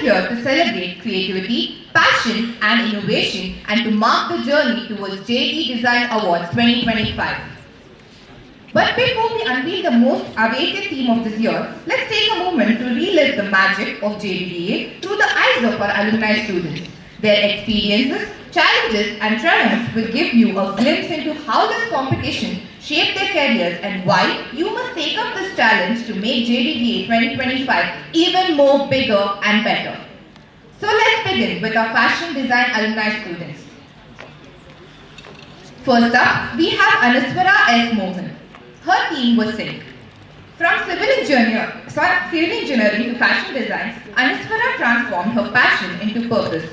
here to celebrate creativity, passion, and innovation and to mark the journey towards JD Design Awards 2025. But before we unveil the most awaited theme of this year, let's take a moment to relive the magic of JDDA through the eyes of our alumni students. Their experiences, challenges, and triumphs will give you a glimpse into how this competition shaped their careers and why you must take up this challenge to make JDDA 2025 even more bigger and better. So let's begin with our fashion design alumni students. First up, we have Anaswara S. Mohan. Her team was Sync. From civil engineering to fashion design, Anaswara transformed her passion into purpose.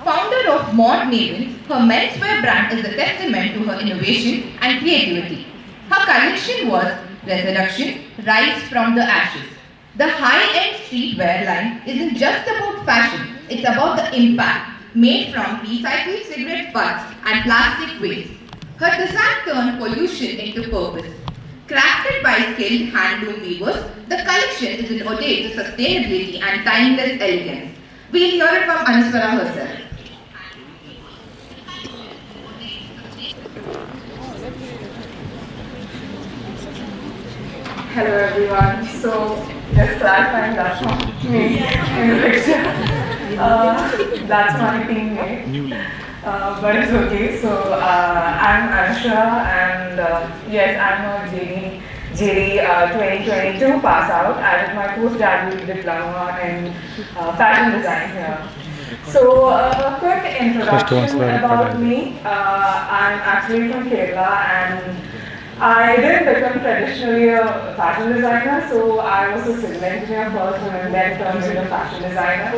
Founder of Mod Maven, her menswear brand is a testament to her innovation and creativity. Her collection was Resurrection, Rise from the Ashes. The high-end streetwear line isn't just about fashion, it's about the impact, made from recycled cigarette butts and plastic waste. Her design turned pollution into purpose. Crafted by skilled handloom weavers, the collection is an ode to sustainability and timeless elegance. We'll hear it from Anaswara herself. Hello everyone. So, just clarifying, that's not me in the picture. That's my teammate. But it's okay. So, I'm Anusha and yes, I'm a JD 2022 pass out. I did my postgraduate diploma in fashion design here. So, a quick introduction about me. I'm actually from Kerala and I didn't become traditionally a fashion designer, so I was a civil engineer first and then turned into a fashion designer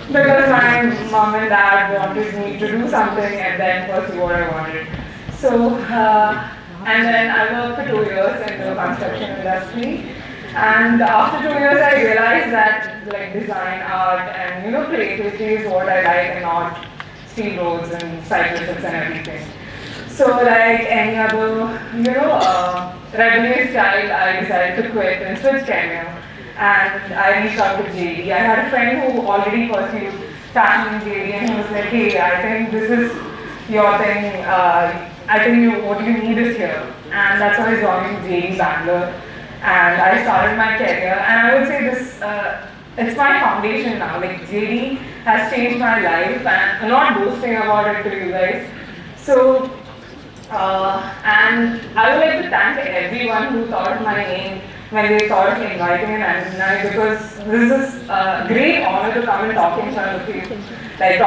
because my mom and dad wanted me to do something and then pursue what I wanted. So, and then I worked for 2 years in the construction industry. And after 2 years, I realized that like design, art, and creativity is what I like, and not steel roads and cyclists and everything. So like any other, rebellious child, I decided to quit and switch career. And I reached out to JD. I had a friend who already pursued fashion in JD, and he was like, hey, I think this is your thing. I think what you need is here. And that's why I joined JD Bangalore. And I started my career. And I would say this, it's my foundation now. Like JD has changed my life, and I'm not boasting about it to you guys. So, and I would like to thank everyone who thought of my name when they thought of inviting an alumni, because this is a great honor to come and talk in front of you. Like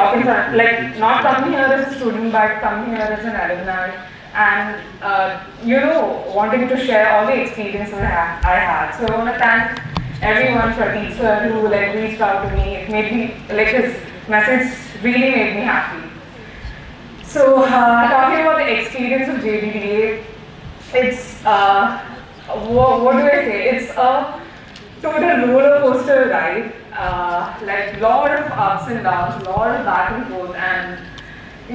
not coming here as a student, but coming here as an alumni, and wanting to share all the experiences I had. So I want to thank everyone, Pradeep sir, who reached out to me. It made me his message really made me happy. So, talking about the experience of JDDA, it's, what do I say? It's a total roller coaster ride, like lot of ups and downs, lot of back and forth, and I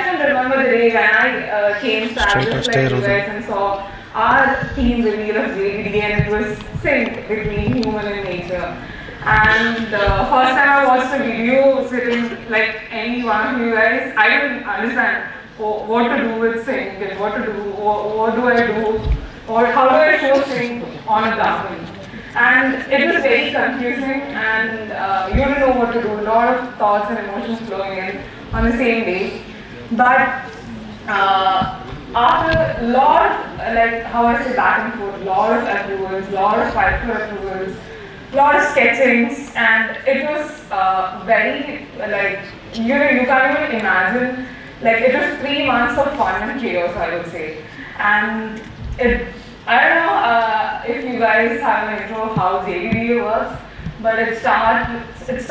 still remember the day when I came established like you guys and saw our team reveal of JDDA, and it was sync between human and nature. And first time I watched the video sitting like any one of you guys, I didn't understand what to do with sync and what do I do, or how do I show sync on a garment. And it was very confusing, and you didn't know what to do. A lot of thoughts and emotions flowing in on the same day. But after a lot of, how I say, back and forth, lot of approvals, lot of fight for approvals, lot of sketchings, and it was very, you can't even imagine, it was 3 months of fun and chaos, I would say. And I don't know if you guys have an intro of how JDDA works, but it starts with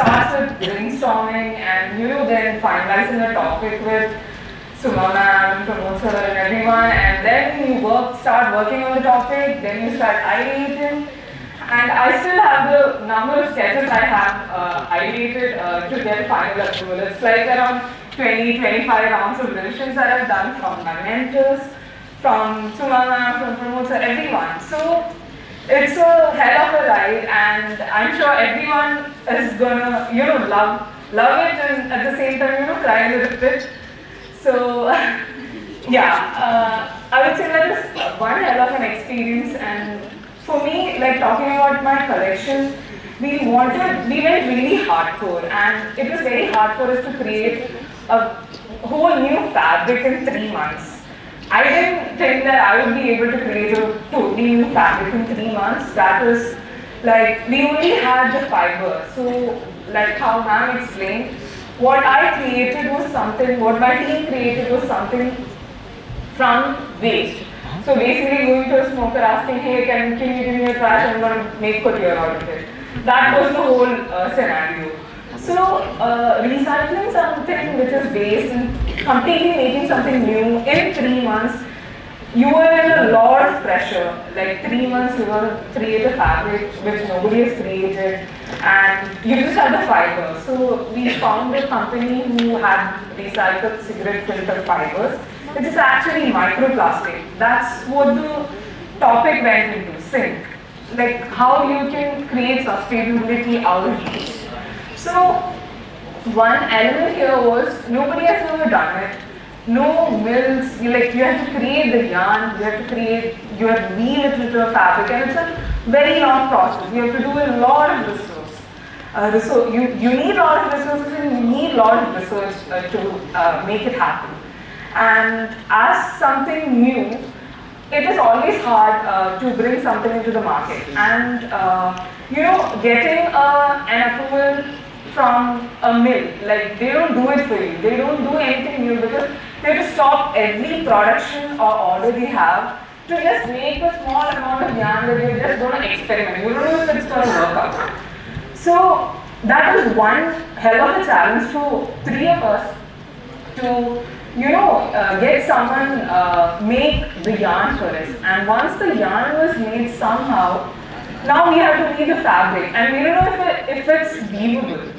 brainstorming and then finalizing a topic with Suma ma'am, Pramod sir and everyone, and then you start working on the topic, then you start ideating. And I still have the number of sketches I have ideated to get final approval. It's like around 20-25 rounds of revisions that I've done from my mentors, from Suma ma'am, from Pramod sir, everyone. So it's a hell of a ride, and and I'm sure everyone is gonna, love it, and at the same time, cry a little bit. So, yeah, I would say that is one hell of an experience, and for me, like talking about my collection, we went really hardcore, and it was very hard for us to create a whole new fabric in 3 months. I didn't think that I would be able to create a totally new fabric in 3 months. That was like, we only had the fiber. So, like how ma'am explained, what I created was something, what my team created was something from waste. So basically going to a smoker asking, hey, can you give me a trash, I'm going to make couture out of it. That was the whole scenario. So recycling something which is waste and completely making something new in 3 months, you were in a lot of pressure. Like 3 months you were to create a fabric which nobody has created, and you just had the fiber. So we found a company who had recycled cigarette filter fibers, which is actually microplastic. That's what the topic went into, sync. Like how you can create sustainability out of these. So one element here was nobody has ever done it. No mills, you have to create the yarn, you have to weave it into a fabric, and it's a very long process. You have to do a lot of research. You need a lot of resources and you need a lot of research to make it happen. And as something new, it is always hard to bring something into the market. And getting an approval from a mill, like they don't do it for you. They don't do anything new because they have to stop every production or order they have to just make a small amount of yarn that they're just going to experiment. You don't know if it's going to work out. So that was one hell of a challenge for 3 of us to get someone make the yarn for us. And once the yarn was made somehow, now we have to weave the fabric, and we don't know if it's weavable.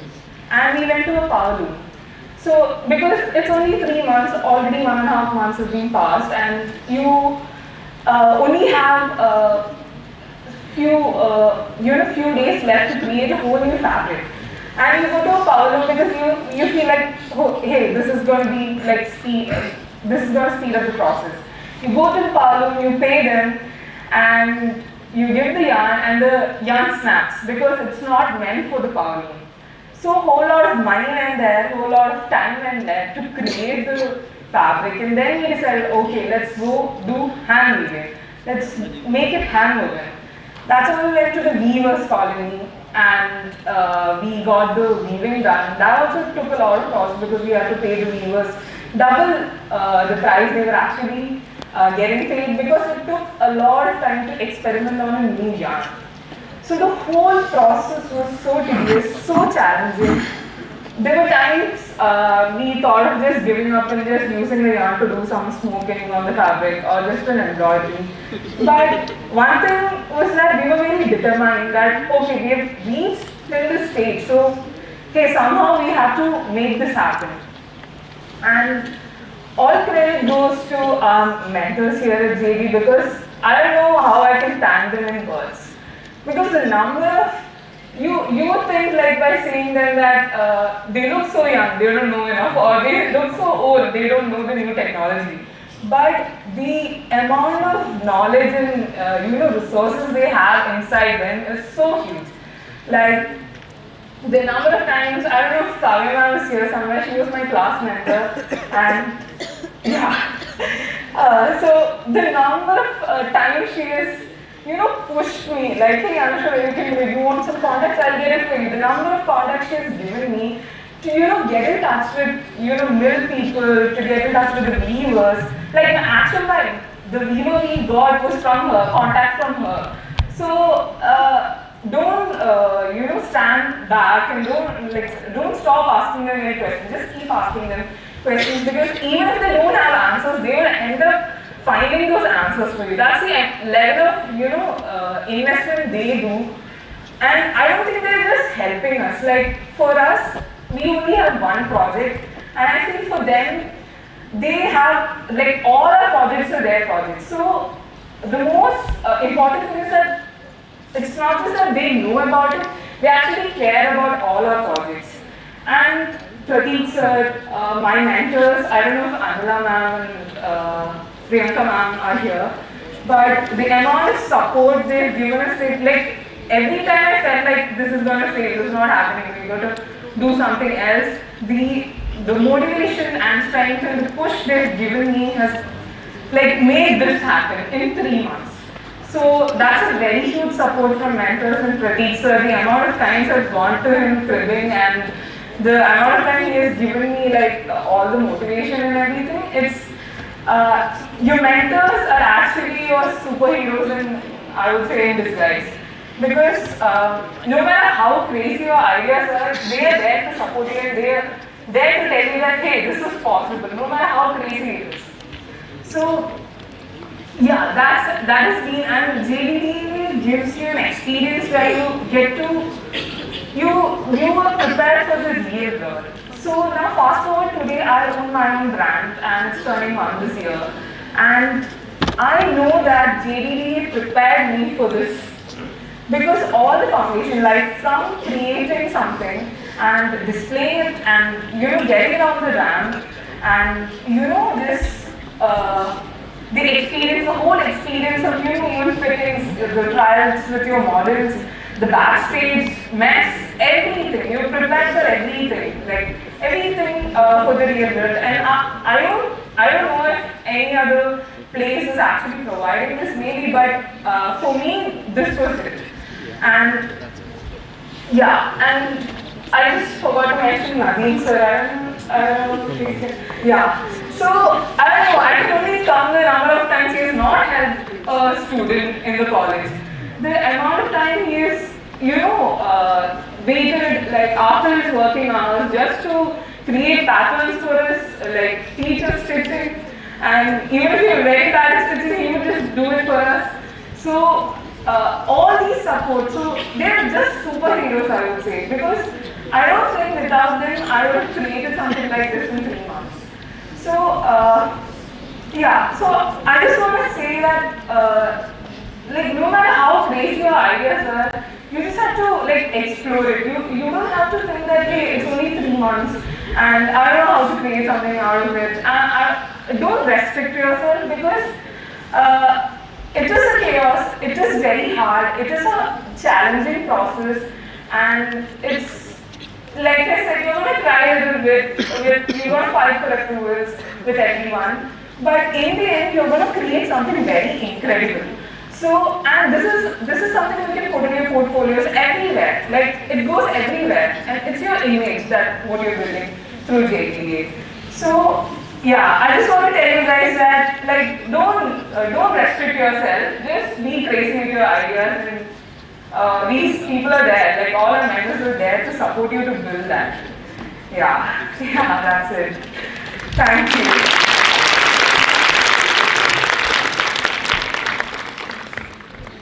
And we went to a power loom. So because it's only 3 months, already 1.5 months have been passed, and you only have few days left to create a whole new fabric. And you go to a power loom because you feel like, oh, hey, this is going to be like this is going to speed up the process. You go to the power loom, you pay them, and you give the yarn, and the yarn snaps because it's not meant for the power loom. So a whole lot of money went there, a whole lot of time went there to create the fabric, and then we decided, okay, let's go do hand weaving. Let's make it hand woven. That's how we went to the weavers colony, and we got the weaving done. That also took a lot of cost because we had to pay the weavers double the price they were actually getting paid, because it took a lot of time to experiment on a new yarn. So the whole process was so tedious, so challenging. There were times we thought of just giving up and just using the yarn to do some smoking on the fabric or just an embroidery. But one thing was that we were very determined that, okay, we have reached till this stage, so hey, somehow we have to make this happen. And all credit goes to our mentors here at JD, because I don't know how I can thank them in words. Because the number of, you would think like by saying them that they look so young, they don't know enough, or they look so old, they don't know the new technology. But the amount of knowledge and resources they have inside them is so huge. Like the number of times, I don't know if Kavya was here somewhere, she was my class mentor, and yeah. So the number of times she has pushed me, like, hey, I'm sure you want some contacts, I'll get it for you. The number of contacts she has given me to, get in touch with, mill people, to get in touch with the weavers. Like, the actual time, the weaver we got was from her, contact from her. So, don't, stand back and don't stop asking them any questions. Just keep asking them questions, because even if they don't have answers, they will end up finding those answers for you. That's the level of investment they do, and I don't think they're just helping us. Like for us, we only have one project, and I think for them, they have all our projects are their projects. So the most important thing is that it's not just that they know about it, they actually care about all our projects. And Prateek sir, my mentors, I don't know if Anila ma'am and Priyanka ma'am are here, but the amount of support they've given us, like every time I felt like this is going to fail, this is not happening, we got to do something else, the motivation and strength and the push they've given me has like made this happen in 3 months. So that's a very huge support from mentors and Prateek sir. The amount of times I've gone to him cribbing and the amount of time he has given me like all the motivation and everything. It's your mentors are actually your superheroes in, I would say, in disguise. Because no matter how crazy your ideas are, they are there to support you and they are there to tell you that hey, this is possible, no matter how crazy it is. So yeah, that has been, and JDD gives you an experience where you get to you are prepared for the real world. So now fast forward today, I own my own brand and it's turning 1 this year, and I know that JDD prepared me for this because all the foundation, like from creating something and displaying it and getting it on the ramp and this the experience, the whole experience of even fittings, the trials with your models, the backstage mess, everything. You're prepared for everything, like everything for the real world. And I don't know if any other place is actually providing this, maybe, but for me, this was it. And yeah, and I just forgot to mention Nadine, sir. I don't know if she's here. Yeah. So, I don't know, I can only count the number of times he has not helped a student in the college. The amount of time he has, waited like after his working hours just to create patterns for us, like teach us stitching. And even if you're very bad at stitching, he would just do it for us. So, all these supports, so they're just superheroes, I would say, because I don't think without them I would have created something like this in 3 months. So, yeah, so I just want to say that, like, no matter how crazy your ideas are, you just have to, like, explore it. You don't have to think that, hey, it's only 3 months and I don't know how to create something out of it. Don't restrict yourself because it is a chaos, it is very hard, it is a challenging process, and it's like I said, you're going to cry a little bit, you're going to fight for approvals with everyone, but in the end, you're going to create something very incredible. So, and this is something you can put in your portfolios everywhere, like it goes everywhere, and it's your image that what you're building through JPA. So, yeah, I just want to tell you guys that, like, don't restrict yourself, just be crazy with your ideas and these people are there, like all our members are there to support you to build that. Yeah, that's it. Thank you.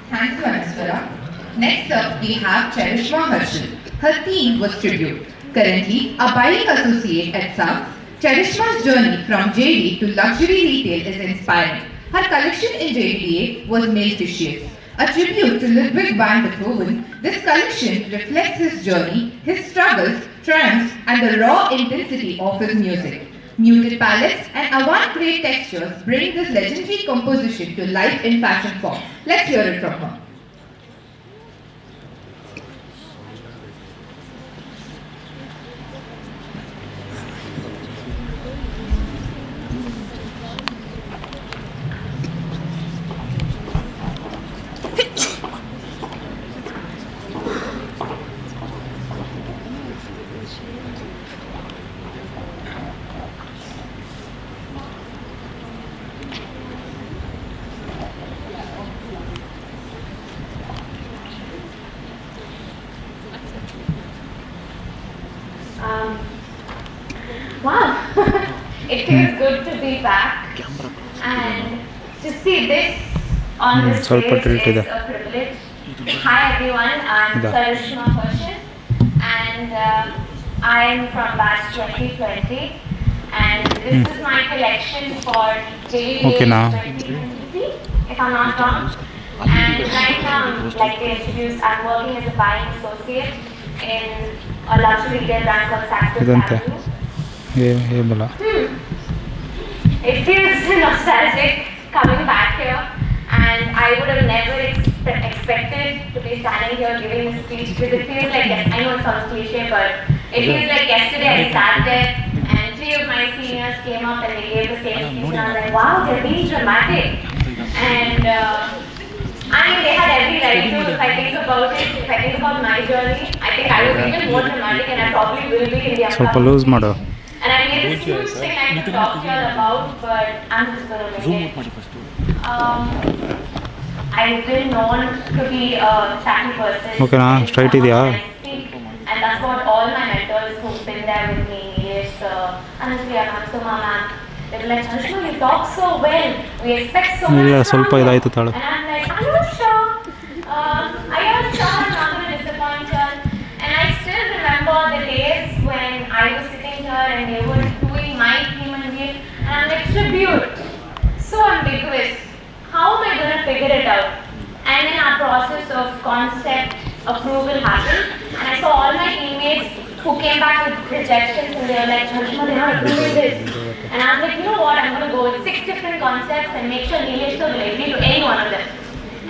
Thank you, Anuswara. Next up, we have Charishma Harshal. Her theme was tribute. Currently a buying associate at Saks, Charishma's journey from JD to luxury retail is inspiring. Her collection in JDA was male tissues. A tribute to Ludwig van Beethoven, this collection reflects his journey, his struggles, triumphs, and the raw intensity of his music. Muted palettes and avant-garde textures bring this legendary composition to life in fashion form. Let's hear it from her. Wow, it feels good to be back and to see this on the stage is a privilege. Hi everyone, I'm Charishma Harshal and I'm from batch 2020 and this is my collection for JDA 2023, if I'm not wrong. And right now, like they introduced, I'm working as a buying associate in a luxury retail brand called Saks Fifth इದಂತೆ Avenue. ये बोला It feels nostalgic coming back here, and I would have never expected to be standing here giving this speech because it feels like, yes, I know it sounds cliche, but it feels like yesterday I sat there and three of my seniors came up and they gave the same speech, and I was like, wow, they're being dramatic. And I mean, they had every right to. If I think about it, if I think about my journey, I think I was even more dramatic, and I probably will be in the ಸ್ವಲ್ಪ upcoming loose speech. ಮಾಡು. And I made this huge thing I could talk to you about, but I'm just going to make it. I've been known to be a chatty person. Okay, na, straight idea. When I speak, and that's what all my mentors who've been there with me is honestly, I'm so mama. They're like, Anushma, you talk so well. We expect so much ಇಲ್ಲ from ಸ್ವಲ್ಪ you. ಇದಾಯಿತು ತಾಳು. And I'm like, are you sure? Are you sure I'm not going to disappoint you? And I still remember the days when I was sitting here and they were doing my team and wheel, and I'm like, tribute. So ambiguous. How am I going to figure it out? And then our process of concept approval happened, and I saw all my teammates who came back with rejections, and they were like, Anushma, they're not approving this. And I was like, you know what, I'm going to go with 6 different concepts and make sure Nilesh will agree to any one of them.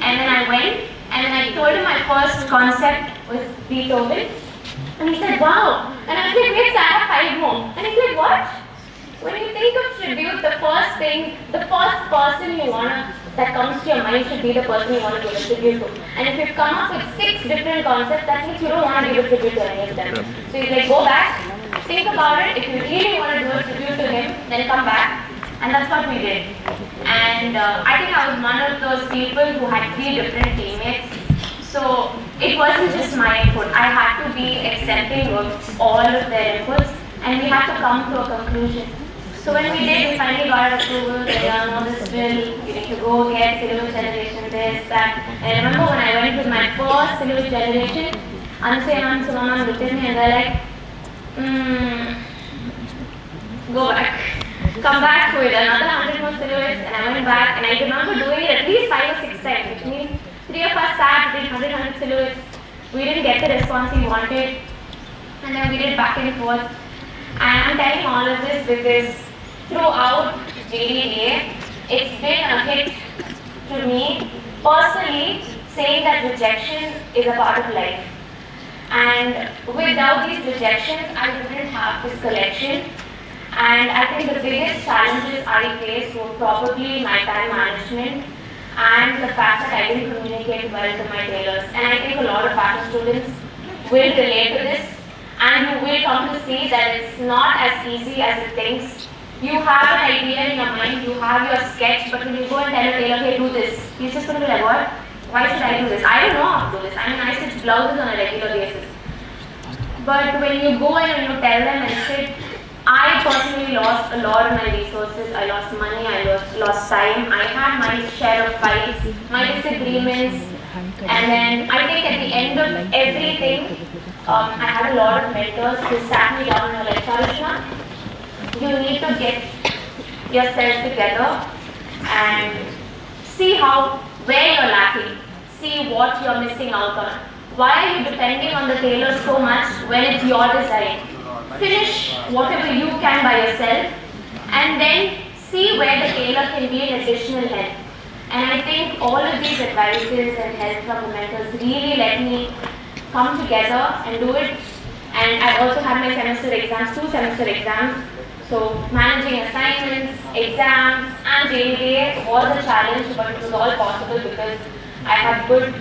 And then I went, and then I told him my first concept was Beethoven. And he said, wow. And I was like, wait, I have 5 more. And he's like, what? When you think of tribute, the first thing, the first person you wanna, that comes to your mind should be the person you want to give a tribute to. And if you've come up with 6 different concepts, that means you don't want to give a tribute to any of them. So he's like, go back, think about it. If you really want to do a tribute to him, then come back. And that's what we did. And I think I was one of those people who had 3 different teammates. So it wasn't just my input. I had to be accepting of all of their inputs, and we had to come to a conclusion. So when we did, we finally got our approval. They know this bill. You need to go get silver generation, this, that. And I remember when I went with my first silver generation, Anusaya and Sumama looked at me and they're like, go back. Come back with another 100 more silhouettes. And I went back, and I remember doing it at least 5 or 6 times, which means 3 of us sat, did 100 silhouettes. We didn't get the response we wanted, and then we did back and forth. And I'm telling all of this because throughout JDA, it's been a hit to me personally, saying that rejection is a part of life. And without these rejections, I wouldn't have this collection. And I think the biggest challenges I faced were probably my time management and the fact that I didn't communicate well to my tailors. And I think a lot of fashion students will relate to this, and you will come to see that it's not as easy as it thinks. You have an idea in your mind, you have your sketch, but when you go and tell a tailor, hey, do this, he's just going to be like, what? Why should I do this? I don't know how to do this. I mean, I stitch blouses on a regular basis. But when you go in and you tell them and sit, I personally lost a lot of my resources. I lost money, I lost time. I had my share of fights, my disagreements, and then I think at the end of everything, I had a lot of mentors who sat me down and were like, Anushma, you need to get yourself together and see where you're lacking, see what you're missing out on. Why are you depending on the tailor so much when it's your design? Finish whatever you can by yourself, and then see where the tailor can be an additional help. And I think all of these advices and help from the mentors really let me come together and do it. And I also had my semester exams, 2 semester exams. So managing assignments, exams, and JDA was a challenge, but it was all possible because I had good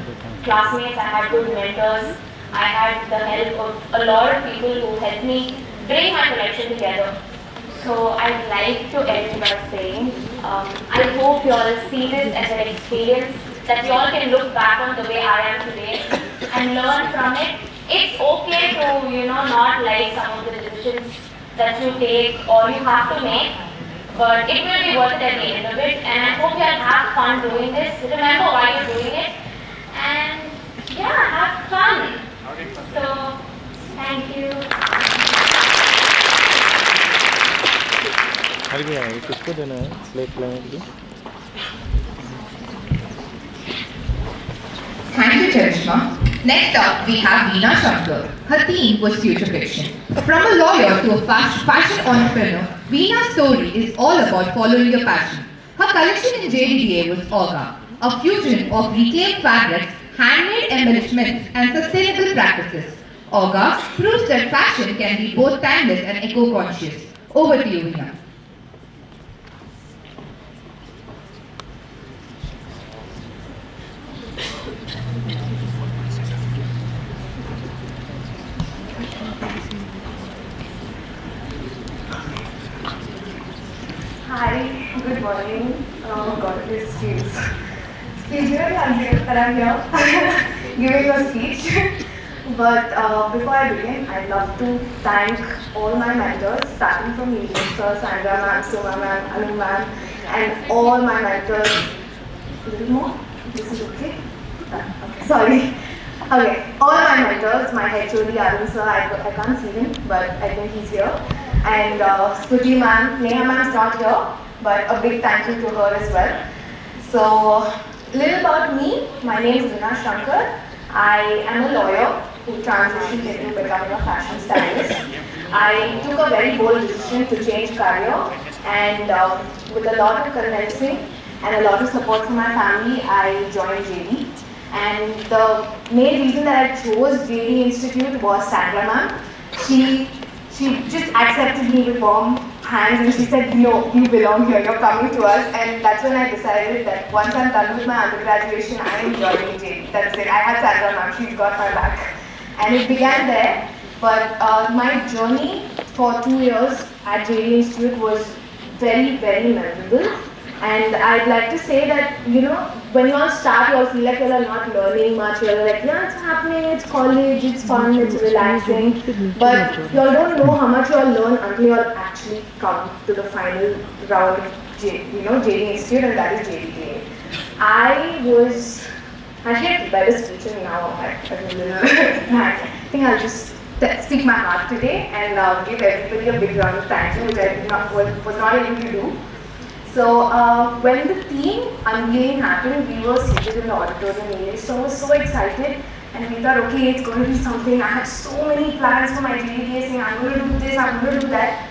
classmates, I had good mentors, I had the help of a lot of people who helped me bring my collection together. So I'd like to end by saying, I hope you all see this as an experience that you all can look back on the way I am today and learn from it. It's okay to, not like some of the decisions that you take or you have to make, but it will be worth it at the end of it. And I hope you all have fun doing this. Remember why you're doing it, and yeah, have fun. So, thank you. किसको देना है slaked lime Next up, we have Veena Shankar. Her theme was future fiction. From a lawyer to a fashion entrepreneur, Veena's story is all about following your passion. Her collection in JDDA was Orga, a fusion of reclaimed fabrics, handmade embellishments, and sustainable practices. Orga proves that fashion can be both timeless and eco-conscious. Over to you, Veena. Hi, good morning. Oh God, this feels really unreal that I'm here giving a speech. But before I begin, I'd love to thank all my mentors, starting from you, Sir, Sandra ma'am, Suma ma'am, Anu ma'am, and all my mentors. A little more? This is okay? Okay, sorry. Okay, all my mentors, my HOD, Arun sir, I can't see him, but I think he's here. And Suji ma'am, Neha ma'am's not here, but a big thank you to her as well. So, little about me. My name is Veena Shankar. I am a lawyer who transitioned into becoming a fashion stylist. I took a very bold decision to change career, and with a lot of convincing and a lot of support from my family, I joined JD. And the main reason that I chose JD Institute was Sandra ma'am. She just accepted me with warm hands and she said, no, you belong here, you're coming to us. And that's when I decided that once I'm done with my undergraduation, I am joining JD. That's it. I had Sandra ma'am, she's got my back. And it began there. But my journey for 2 years at JD Institute was very, very memorable. And I'd like to say that, when you all start, you all feel like you are not learning much. You're like, yeah, it's happening, it's college, it's fun, it's relaxing. But you all don't know how much you all learn until you all actually come to the final round of JD Institute, and that is JDA. I should better speech, and now I'm a little mad. I think I'll just speak my heart today and give everybody a big round of thank you, which I was not able to do. So when the theme Unveiling happened, we were seated in the auditorium area, so I was so excited, and we thought, okay, it's going to be something. I had so many plans for my JDA, saying I'm going to do this, I'm going to do that,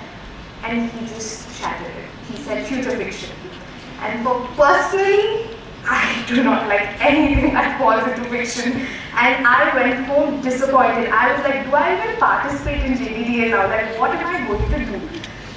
and he just shattered it. He said future fiction. And personally, I do not like anything that falls into fiction, and I went home disappointed. I was like, do I even participate in JDA now? Like, what am I going to do?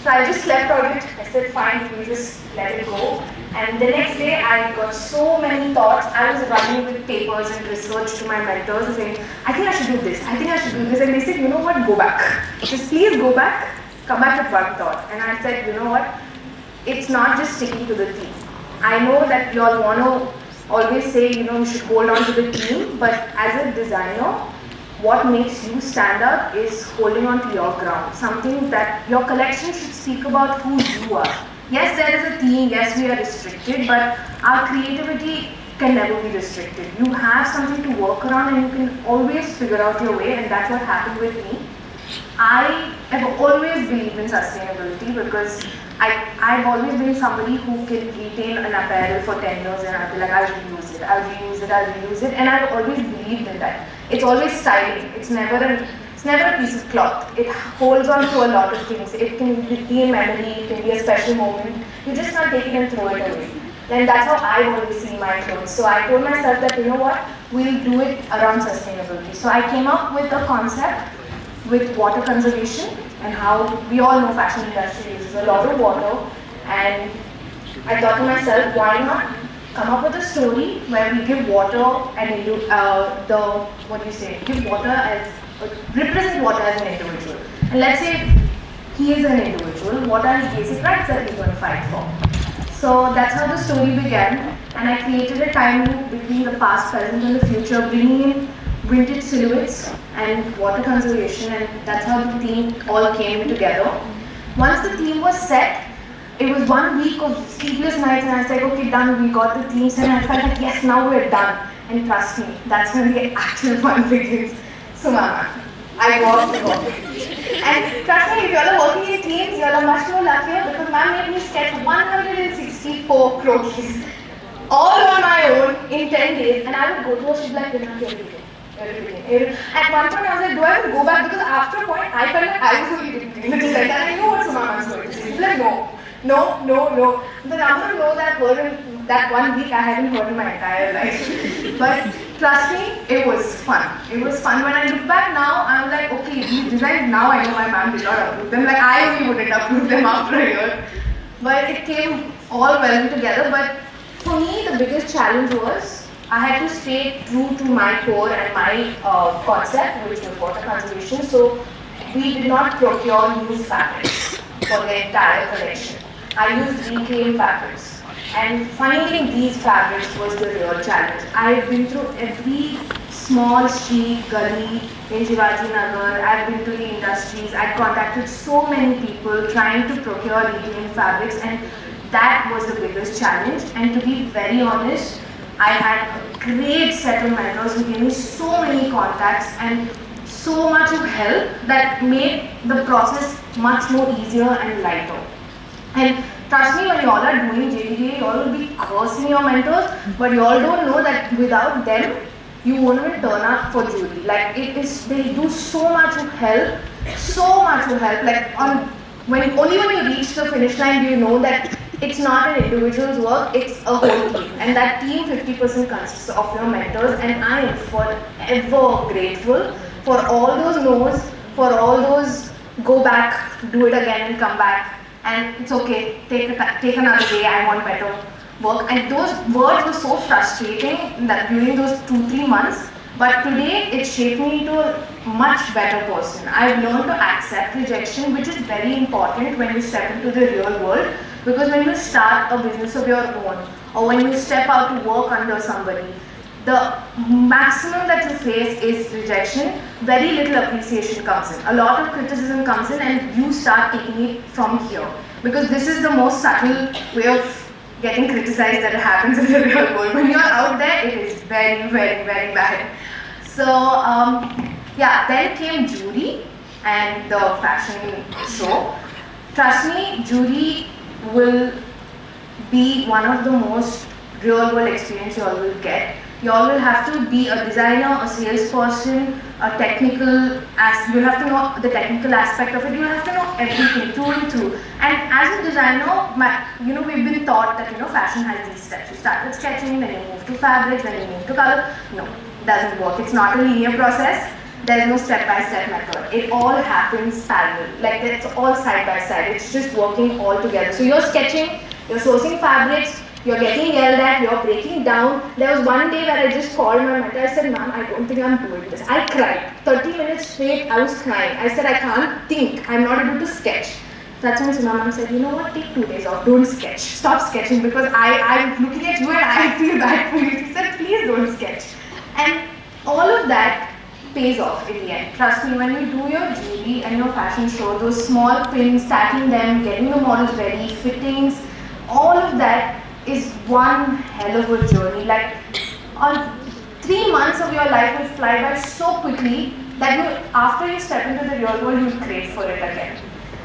So I just slept on it. I said, fine, we'll just let it go. And the next day, I got so many thoughts. I was running with papers and research to my mentors saying, I think I should do this, I think I should do this. And they said, you know what, go back. Just please go back, come back with one thought. And I said, you know what, it's not just sticking to the theme. I know that you all want to always say, you should hold on to the theme, but as a designer, what makes you stand out is holding on to your ground. Something that your collection should speak about who you are. Yes, there is a theme, yes, we are restricted, but our creativity can never be restricted. You have something to work around and you can always figure out your way, and that's what happened with me. I have always believed in sustainability because I've always been somebody who can retain an apparel for 10 years and I'll be like, I'll reuse it, I'll reuse it, I'll reuse it, and I've always believed in that. It's always styling, it's never a piece of cloth. It holds on to a lot of things. It can be a memory, it can be a special moment. You just can't take it and throw it away. And that's how I always see my clothes. So I told myself that, you know what, we'll do it around sustainability. So I came up with a concept with water conservation and how we all know fashion industry uses a lot of water, and I thought to myself, why not come up with a story where we give water and represent water as an individual. And let's say he is an individual, what are his basic rights that he's going to fight for? So that's how the story began, and I created a time loop between the past, present and the future, bringing in vintage silhouettes and water conservation, and that's how the theme all came together. Once the theme was set, it was 1 week of sleepless nights, and I said, okay, done, we got the theme set, and I felt like, yes, now we're done. And trust me, that's when the actual fun begins. So mama, I walked the walk. And trust me, if you all are working in teams, you all are much more luckier because ma'am made me sketch 164 croquis all on my own in 10 days, and I would go to her, she'd be like, At one point, I was like, do I have to go back? Because after a point, I felt like I was only doing the design. And I know what Sumama is going to say. She's like, no. The number of no's I've heard in that 1 week, I haven't heard in my entire life. But trust me, it was fun. It was fun. When I look back now, I'm like, okay, these designs, now I know my mom did not approve them. Like, I only wouldn't approve them after a year. But it came all well together. But for me, the biggest challenge was I had to stay true to my core and my concept, which was water conservation. So we did not procure new fabrics for the entire collection. I used reclaimed fabrics. And finding these fabrics was the real challenge. I've been through every small street, gully in Shivaji Nagar. I've been to the industries. I've contacted so many people trying to procure reclaimed fabrics, and that was the biggest challenge. And to be very honest, I had a great set of mentors who gave me so many contacts and so much of help that made the process much more easier and lighter. And trust me, when you all are doing JDA, you all will be cursing your mentors, but you all don't know that without them, you won't even turn up for jury. Like, they do so much of help, like only when you reach the finish line do you know that it's not an individual's work, it's a whole team. And that team 50% consists of your mentors, and I am forever grateful for all those no's, for all those go back, do it again and come back, and it's okay, take another day, I want better work. And those words were so frustrating that during those 2-3 months, but today it shaped me into a much better person. I've learned to accept rejection, which is very important when you step into the real world. Because when you start a business of your own, or when you step out to work under somebody, the maximum that you face is rejection. Very little appreciation comes in. A lot of criticism comes in, and you start taking it from here. Because this is the most subtle way of getting criticized that happens in the real world. When you're out there, it is very, very, very bad. So, yeah, then came jury and the fashion show. Trust me, jury will be one of the most real world experience you all will get. You all will have to be a designer, a salesperson, a technical, you'll have to know the technical aspect of it, you'll have to know everything through and through. And as a designer, we've been taught that, fashion has these steps. You start with sketching, then you move to fabrics, then you move to color. No, it doesn't work. It's not a linear process. There's no step-by-step method. It all happens parallel. Like, it's all side by side. It's just working all together. So you're sketching, you're sourcing fabrics, you're getting yelled at, you're breaking down. There was one day where I just called my mentor. I said, "Ma'am, I don't think I'm doing this." I cried. 30 minutes straight, I was crying. I said, "I can't think. I'm not able to sketch." That's when Sunam said, "You know what, take 2 days off. Don't sketch. Stop sketching, because I'm looking at you and I feel bad for you." He said, "Please don't sketch." And all of that pays off in the end. Trust me, when you do your jewelry and your fashion show, those small pins, stacking them, getting the models ready, fittings, all of that is one hell of a journey. Like, on 3 months of your life will fly by so quickly that after you step into the real world, you'll crave for it again.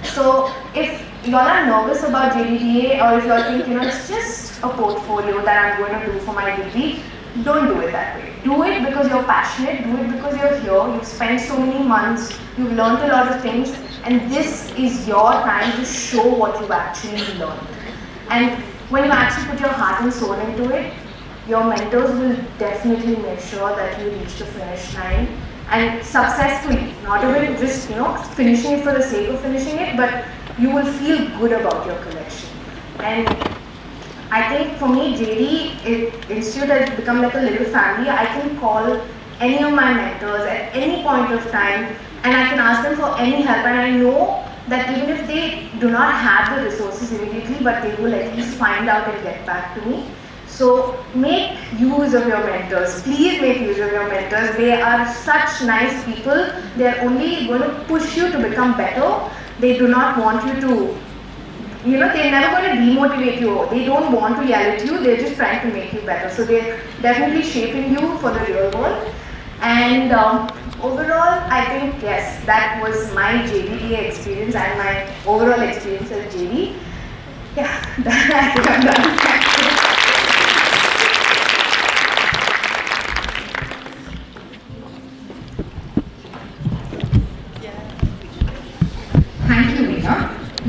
So if you're not nervous about JDDA, or if you're thinking, it's just a portfolio that I'm going to do for my degree, don't do it that way. Do it because you're passionate, do it because you're here, you've spent so many months, you've learned a lot of things, and this is your time to show what you've actually learned. And when you actually put your heart and soul into it, your mentors will definitely make sure that you reach the finish line, and successfully, not even just finishing it for the sake of finishing it, but you will feel good about your collection. And I think for me, Institute has become like a little family. I can call any of my mentors at any point of time, and I can ask them for any help, and I know that even if they do not have the resources immediately, but they will at least find out and get back to me. So make use of your mentors. Please make use of your mentors. They are such nice people. They are only going to push you to become better. They do not want you to, they're never going to demotivate you. They don't want to yell at you. They're just trying to make you better. So they're definitely shaping you for the real world. And overall, I think, yes, that was my JDDA experience and my overall experience at JD. Yeah, I think I'm done.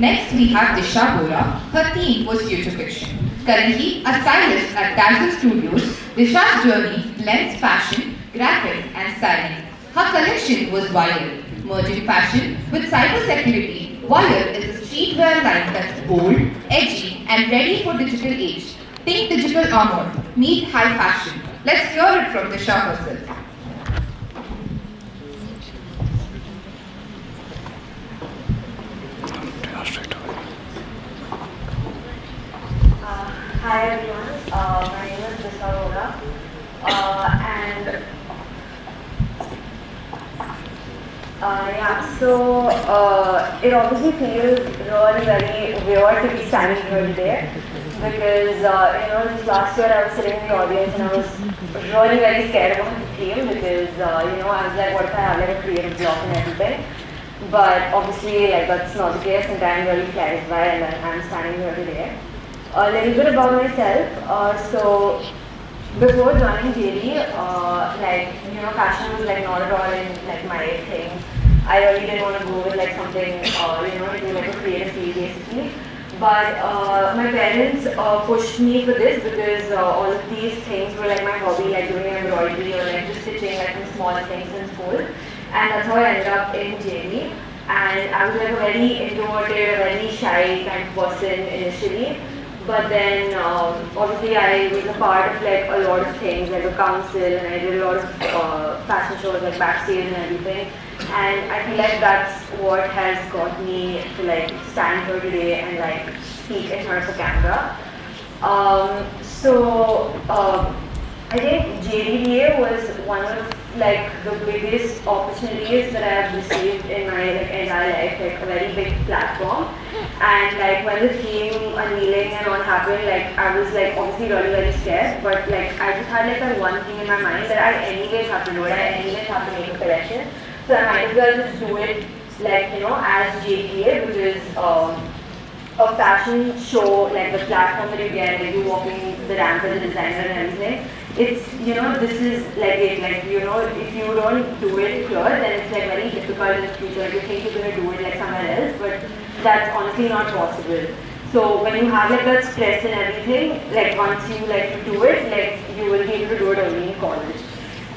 Next, we have Disha Bora. Her theme was future fiction. Currently a stylist at Dazzle Studios, Disha's journey blends fashion, graphics, and styling. Her collection was Wire. Merging fashion with cybersecurity, Wire is a streetwear line that's bold, edgy, and ready for digital age. Think digital armor, meet high fashion. Let's hear it from Disha herself. Hi everyone, my name is Disha Bora, and it obviously feels really very weird to be standing here today because just last year I was sitting in the audience and I was really very scared about the theme because I was like, what if I have like a creative block and everything? But obviously like that's not the case and I'm really clarified and I'm standing here today. A little bit about myself. So before joining JD, fashion was like not at all in like my thing. I really didn't want to go with like something, do like a creative field basically. But my parents pushed me for this because all of these things were like my hobby, like doing embroidery or like just stitching like some small things in school. And that's how I ended up in JD. And I was like a very introverted, very shy kind of person initially. But then obviously I was a part of like a lot of things like a council and I did a lot of fashion shows like backstage and everything. And I feel like that's what has got me to like stand here today and like speak in front of a camera. I think JDDA was one of like the biggest opportunities that I have received in my like entire life, like a very big platform. And like when the theme unveiling and all happened, like I was like obviously really very scared, but like I just had like that one thing in my mind that I anyways have to do it, I anyways have to make a collection. So I might as well just do it like as JDA because a fashion show, like the platform that you get, like you walking the ramp as a designer and everything, it's, this is like it, like, if you don't do it here, then it's like very difficult in the future. Like you think you're going to do it like somewhere else, but that's honestly not possible. So when you have like that stress and everything, like once you like do it, like you will be able to do it early in college.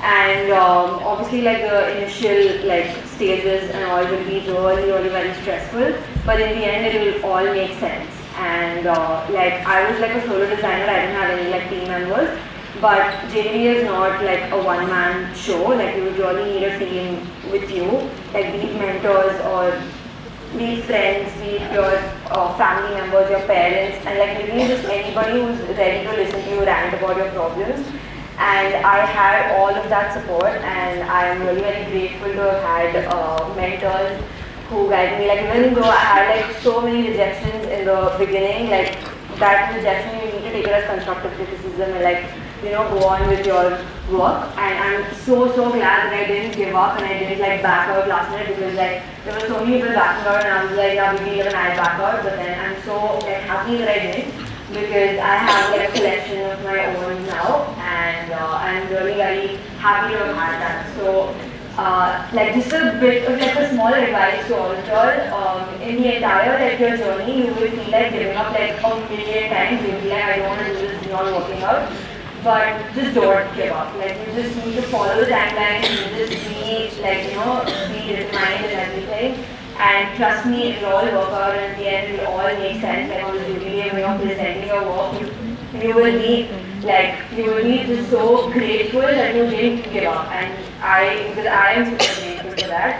And obviously like the initial like stages and all will be really very stressful, but in the end it will all make sense. And like I was like a solo designer, I didn't have any like team members, but JDB is not like a one-man show, like you would really need a team with you, like be it mentors or be it friends, be it your family members, your parents, and like literally just anybody who's ready to listen to you rant about your problems. And I had all of that support, and I am really very grateful to have had mentors who guided me. Like even though I had like so many rejections in the beginning, like that rejection you need to take it as constructive criticism and like go on with your work. And I'm so glad that I didn't give up and I didn't like back out last minute because like there were so many people backing out and I was like, yeah, maybe even I'll back out. But then I'm so like happy that I didn't, because I have like a collection of my own now, and I'm really very happy to have had that. So like just a bit of like a small advice to all of y'all, in the entire like your journey you will feel like giving up like a million times. You'll be like, I don't want to do this, it's not working out. But just don't give up. Like you just need to follow the timeline, you just be like, be determined and everything. And trust me, it will all work out and in the end it will all make sense. Like on the jury when you're presenting your work, you will be just so grateful that you didn't give up. And because I am super grateful for that.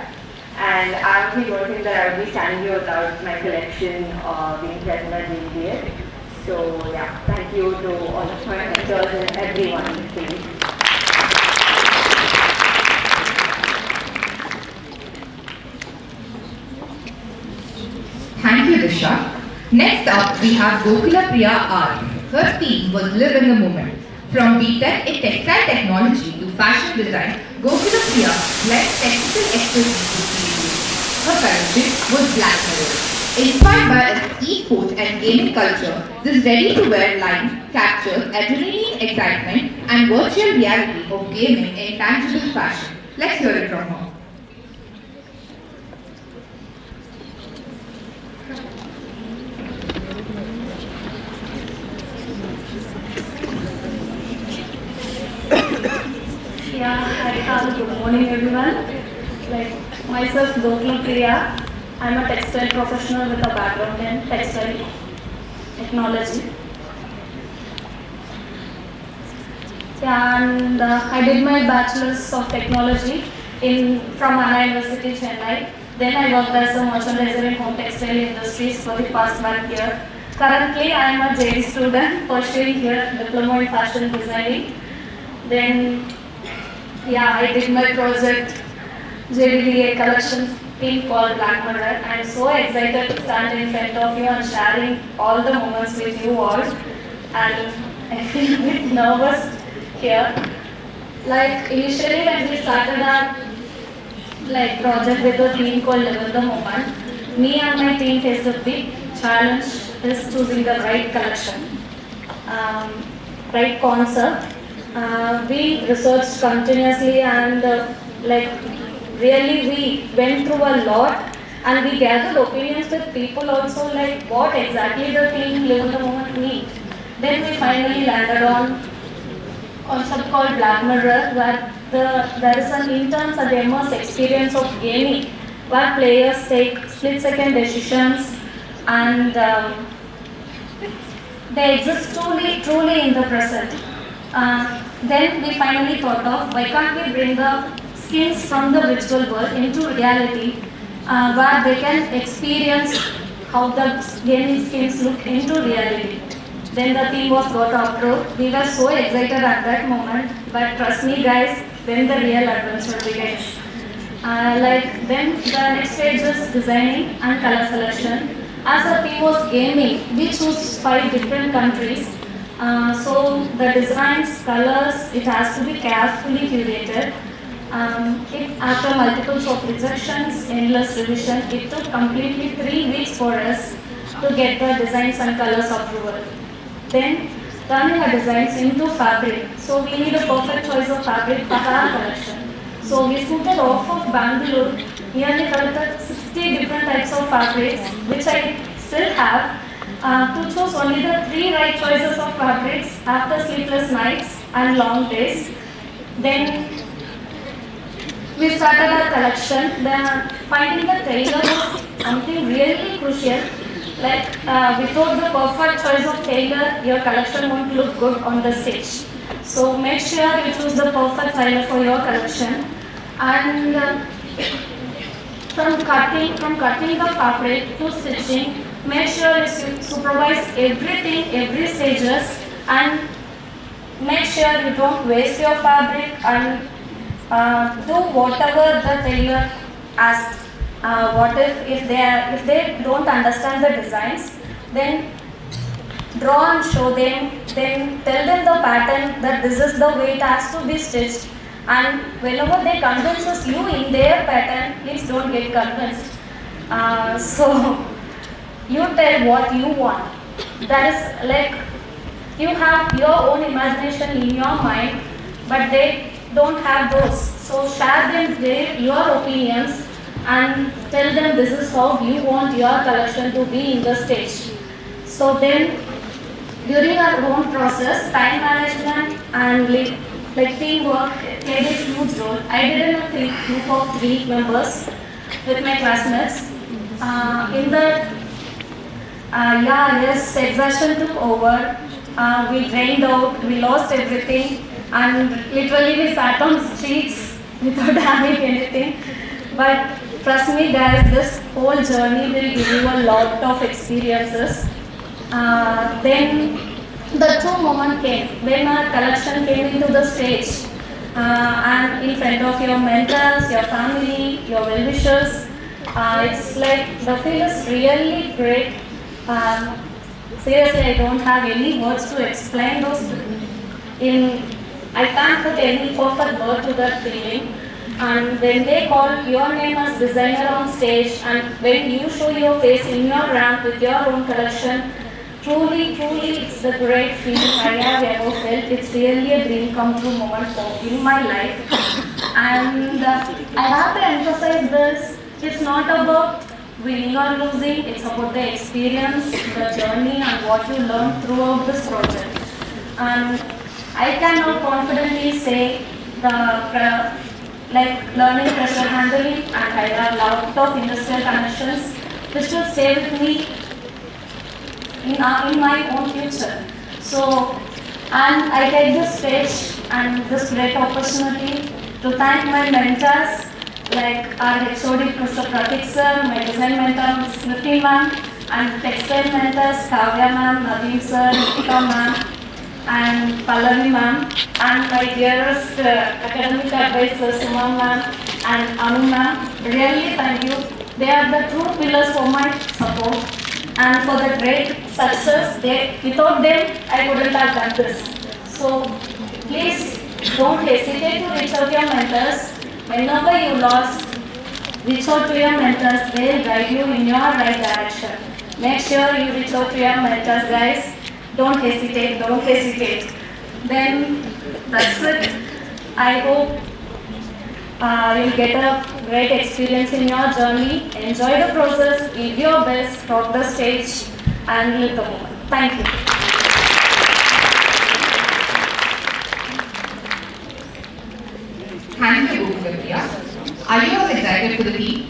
And I actually don't think that I would be standing here without my collection being present at JDA. So yeah, thank you to all of my mentors and everyone in the team. Thank you, Disha. Next up, we have Gokula Priya R. Her theme was Live in the Moment. From BTech in textile technology to fashion design, Gokula Priya blends technical expertise with creativity. Her collection was Black Mirror. Inspired by its esports and gaming culture, this ready-to-wear line captures adrenaline excitement and virtual reality of gaming in tangible fashion. Let's hear it from her. morning everyone. Like myself, Gokula Priya. I'm a textile professional with a background in textile technology. Yeah, and I did my bachelor's of technology from Anna University, Chennai. Then I worked as a merchandiser in home textile industries for the past 1 year. Currently, I am a JD student pursuing here diploma in fashion designing. Then, yeah, I did my project JDVA collections team called Black Mirror. I am so excited to stand in front of you and sharing all the moments with you all. And I feel a bit nervous here. Like initially when we started our project with a team called Live in the Moment, me and my team faced a big challenge is choosing the right collection, right concept. We researched continuously and really we went through a lot and we gathered opinions with people also like what exactly the team Live in the Moment needs. Then we finally landed on concept called Black Mirror, where there is an intense and immersive experience of gaming, where players take split-second decisions and they exist truly in the present. Then we finally thought of why can't we bring the skins from the virtual world into reality, where they can experience how the gaming skins look into reality. Then the team was got approved. We were so excited at that moment, but trust me guys, then the real adventure begins. Then the next stage is designing and color selection. As a team was gaming, we chose 5 different countries. So the designs, colors, it has to be carefully curated. After multiples of rejections, endless revision, it took completely 3 weeks for us to get the designs and colors approval. Then turning our designs into fabric. So we need a perfect choice of fabric for our collection. So we scooted off of Bangalore, nearly collected 60 different types of fabrics, which I still have, to choose only the 3 right choices of fabrics after sleepless nights and long days. Then we started our collection. Then finding the tailor was something really crucial. Without the perfect choice of tailor, your collection won't look good on the stage. So make sure you choose the perfect tailor for your collection. And from cutting the fabric to stitching, make sure you supervise everything, every stages, and make sure you don't waste your fabric and do whatever the tailor asks. What if they don't understand the designs, then draw and show them, then tell them the pattern that this is the way it has to be stitched, and whenever they convince us you in their pattern, please don't get convinced. So you tell what you want. That is like you have your own imagination in your mind, but they don't have those. So share them your opinions and tell them this is how you want your collection to be in the stage. So then, during our own process, time management and teamwork played a huge role. I did in a group of 3 members with my classmates. Exhaustion took over. We drained out, we lost everything, and literally we sat on streets without having anything. But trust me guys, this whole journey will give you a lot of experiences. Then the true moment came when our collection came into the stage and in front of your mentors, your family, your well-wishers. It's like the feel is really great. Seriously, I don't have any words to explain those. I can't put any perfect word to that feeling. And when they call your name as designer on stage, and when you show your face in your ramp with your own collection, truly it's the great feeling I have ever felt. It's really a dream come true moment in my life. And I have to emphasize this, it's not about winning or losing, it's about the experience, the journey, and what you learn throughout this project. And I can now confidently say like learning pressure handling, and I have a lot of industrial connections which will stay with me in my own future. So, and I take this stage and this great opportunity to thank my mentors like our HOD Mr. Pratik sir, my design mentor Smriti ma'am, and textile mentors Kavya ma'am, Naveen sir, Nitika ma'am, and Pallavi ma'am, and my dearest academic advisors Suma ma'am and Anu ma'am. Really thank you. They are the true pillars for my support and for the great success. Without them, I couldn't have done this. So please don't hesitate to reach out to your mentors. Whenever you lost, reach out to your mentors. They'll guide you in your right direction. Make sure you reach out to your mentors, guys. Don't hesitate, don't hesitate. Then that's it. I hope you'll get a great experience in your journey. Enjoy the process, give your best, talk the stage, and live the moment. Thank you. Thank you, Olivia. Are you all excited for the team?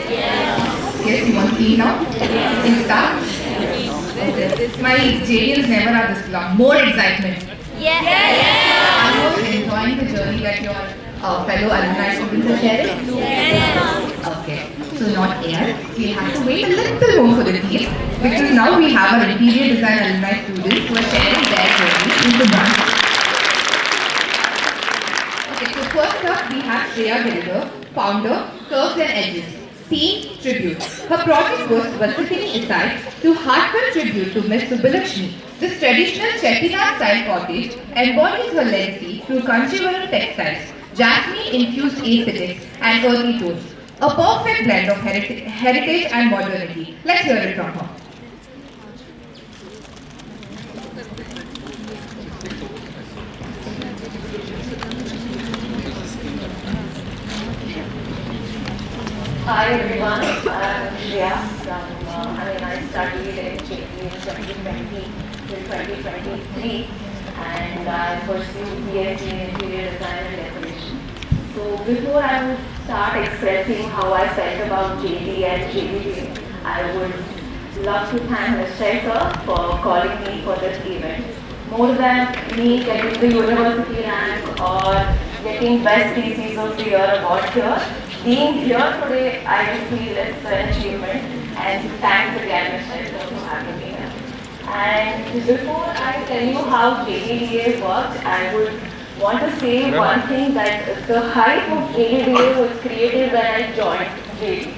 Yes, you want to see now? Can you start? My JDs never had this more excitement. Are you all enjoying the journey that your fellow alumni students are sharing? Okay, so not yet. We have to wait a little more for the team because now we have our interior design alumni students who are sharing their journey into branch. Okay, so first up we have Shreya Gilder, founder, Curves and Edges. Theme Tribute. Her project was Vasithini Aside to heartfelt tribute to Miss Subbalakshmi. This traditional Chettinad style cottage embodies her legacy through Kanchivaram textiles, jasmine-infused aesthetics and earthy tones. A perfect blend of heritage and modernity. Let's hear it from her. Hi everyone, I'm Shreya I studied in JP in 2020 till 2023 and I pursued BSc in Interior Design and Decoration. So before I would start expressing how I felt about JD and JDD, I would love to thank Ms. sir for calling me for this event. More than me getting the university rank or getting best thesis of the year award here, being here today, I feel it's an achievement and thanks again Ms. for having me here. And before I tell you how JDDA works, I would want to say one thing that the hype of JDDA was created when I joined JD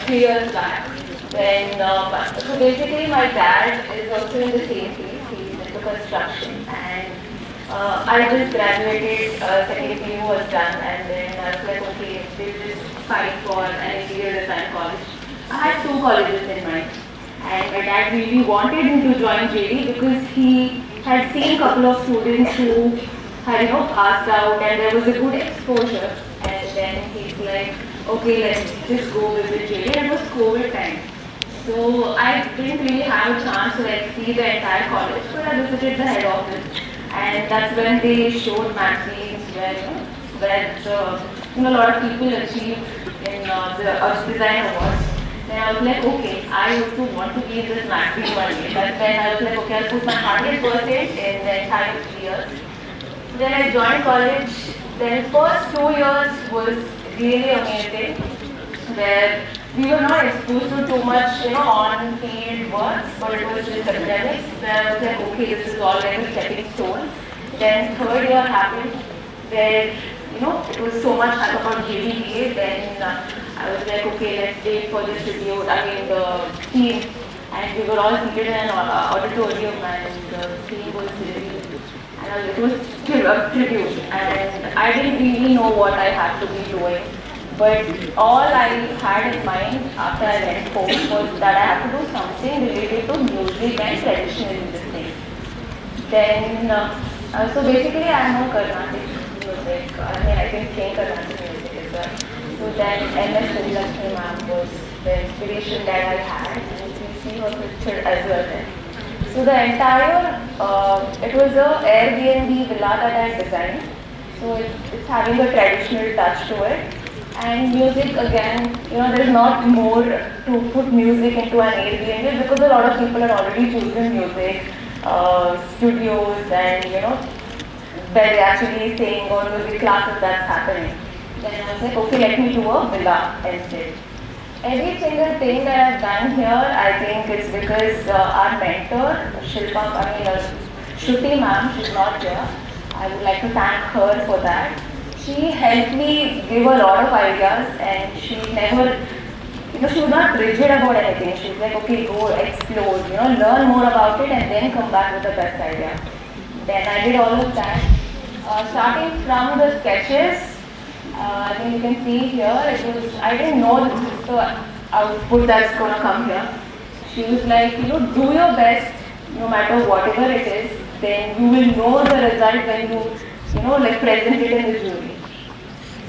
3 years back. So basically my dad is also in the same field, he's into construction and I just graduated, second PU was done and then I was like, okay, they just fight for an interior design college. I had 2 colleges in mind and my dad really wanted him to join JD because he had seen a couple of students who had passed out and there was a good exposure and then he's like, okay, let's just go visit JD and it was COVID time. So I didn't really have a chance to see the entire college but I visited the head office. And that's when they showed magazines where a lot of people achieved in the design awards. Then I was like, okay, I also want to be in this magazine one day. That's when I was like, okay, I'll put my 100% in the entire 3 years. Then I joined college. Then first 2 years was really amazing, where we were not exposed to too much, on-field work, but it was just academics. Where I was like, okay, this is all like a stepping stone. Then third year happened, where it was so much hype about JDDA. Then I was like, okay, let's wait for this tribute. The team, and we were all seated in an auditorium, and the theme was really, and it was a tribute, and I didn't really know what I had to be doing. But all I had in mind after I went home was that I have to do something related to music and traditional music. Then, so basically I know Carnatic music. I can sing Carnatic music as well. So then MS Subbalakshmi ma'am was the inspiration that I had, and you can see her picture as well then. So the entire, it was a Airbnb villa that I designed. So it's having a traditional touch to it. And music again, there's not more to put music into an Airbnb because a lot of people are already choosing music studios and they're actually saying or music classes that's happening. Then I was like, okay, let me do a villa instead. Every single thing that I've done here, I think it's because our mentor, Shruti ma'am, she's not here. I would like to thank her for that. She helped me give a lot of ideas and she never, she was not rigid about anything. She was like, okay, go explore, learn more about it and then come back with the best idea. Then I did all of that. Starting from the sketches, I think you can see here, I didn't know this is the output that's going to come here. She was like, do your best, no matter whatever it is, then you will know the result when you, present it in the jury.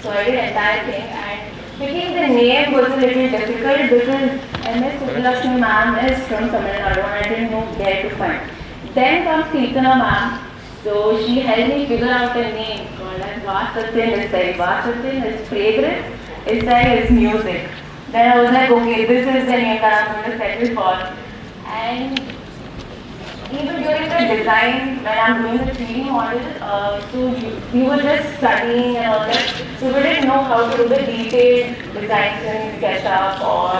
So I did entire thing and picking the name was a little difficult because MS Subbulakshmi ma'am is from Tamil Nadu and I didn't know where to find. Then comes Kirtana ma'am. So she helped me figure out a name called as Vasatin Isai. Vasatin is fragrance, Isai is music. Then I was like, okay, this is the name that I'm going to settle for. And even during the design, when I'm doing the 3D model, we were just studying and all that. So we didn't know how to do the detailed designs in SketchUp or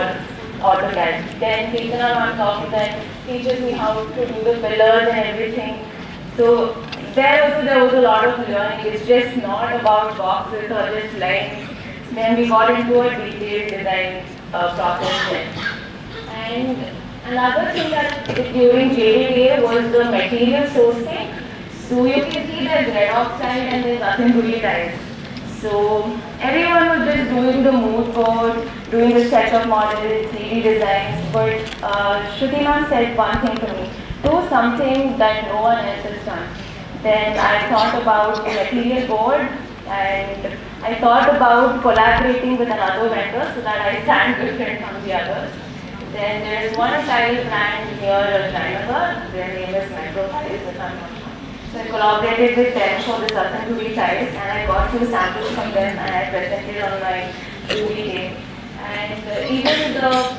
AutoCAD. Then Kirtana ma'am comes and teaches me how to do the pillars and everything. So there was a lot of learning. It's just not about boxes or just lines. Then we got into a detailed design process then. And another thing that during JDDA was the material sourcing. So you can see there's red oxide and there's nothing really nice. So everyone was just doing the mood board, doing the SketchUp model, 3D designs. But Shruti ma'am said one thing to me. Do something that no one else has done. Then I thought about the material board and I thought about collaborating with another vendor so that I stand different from the others. Then there is one tile brand here in China, their name is Metro Tiles, if I'm not sure. So I collaborated with them for the Southern 2D tiles and I got few samples from them and I presented on my 2D day. And even the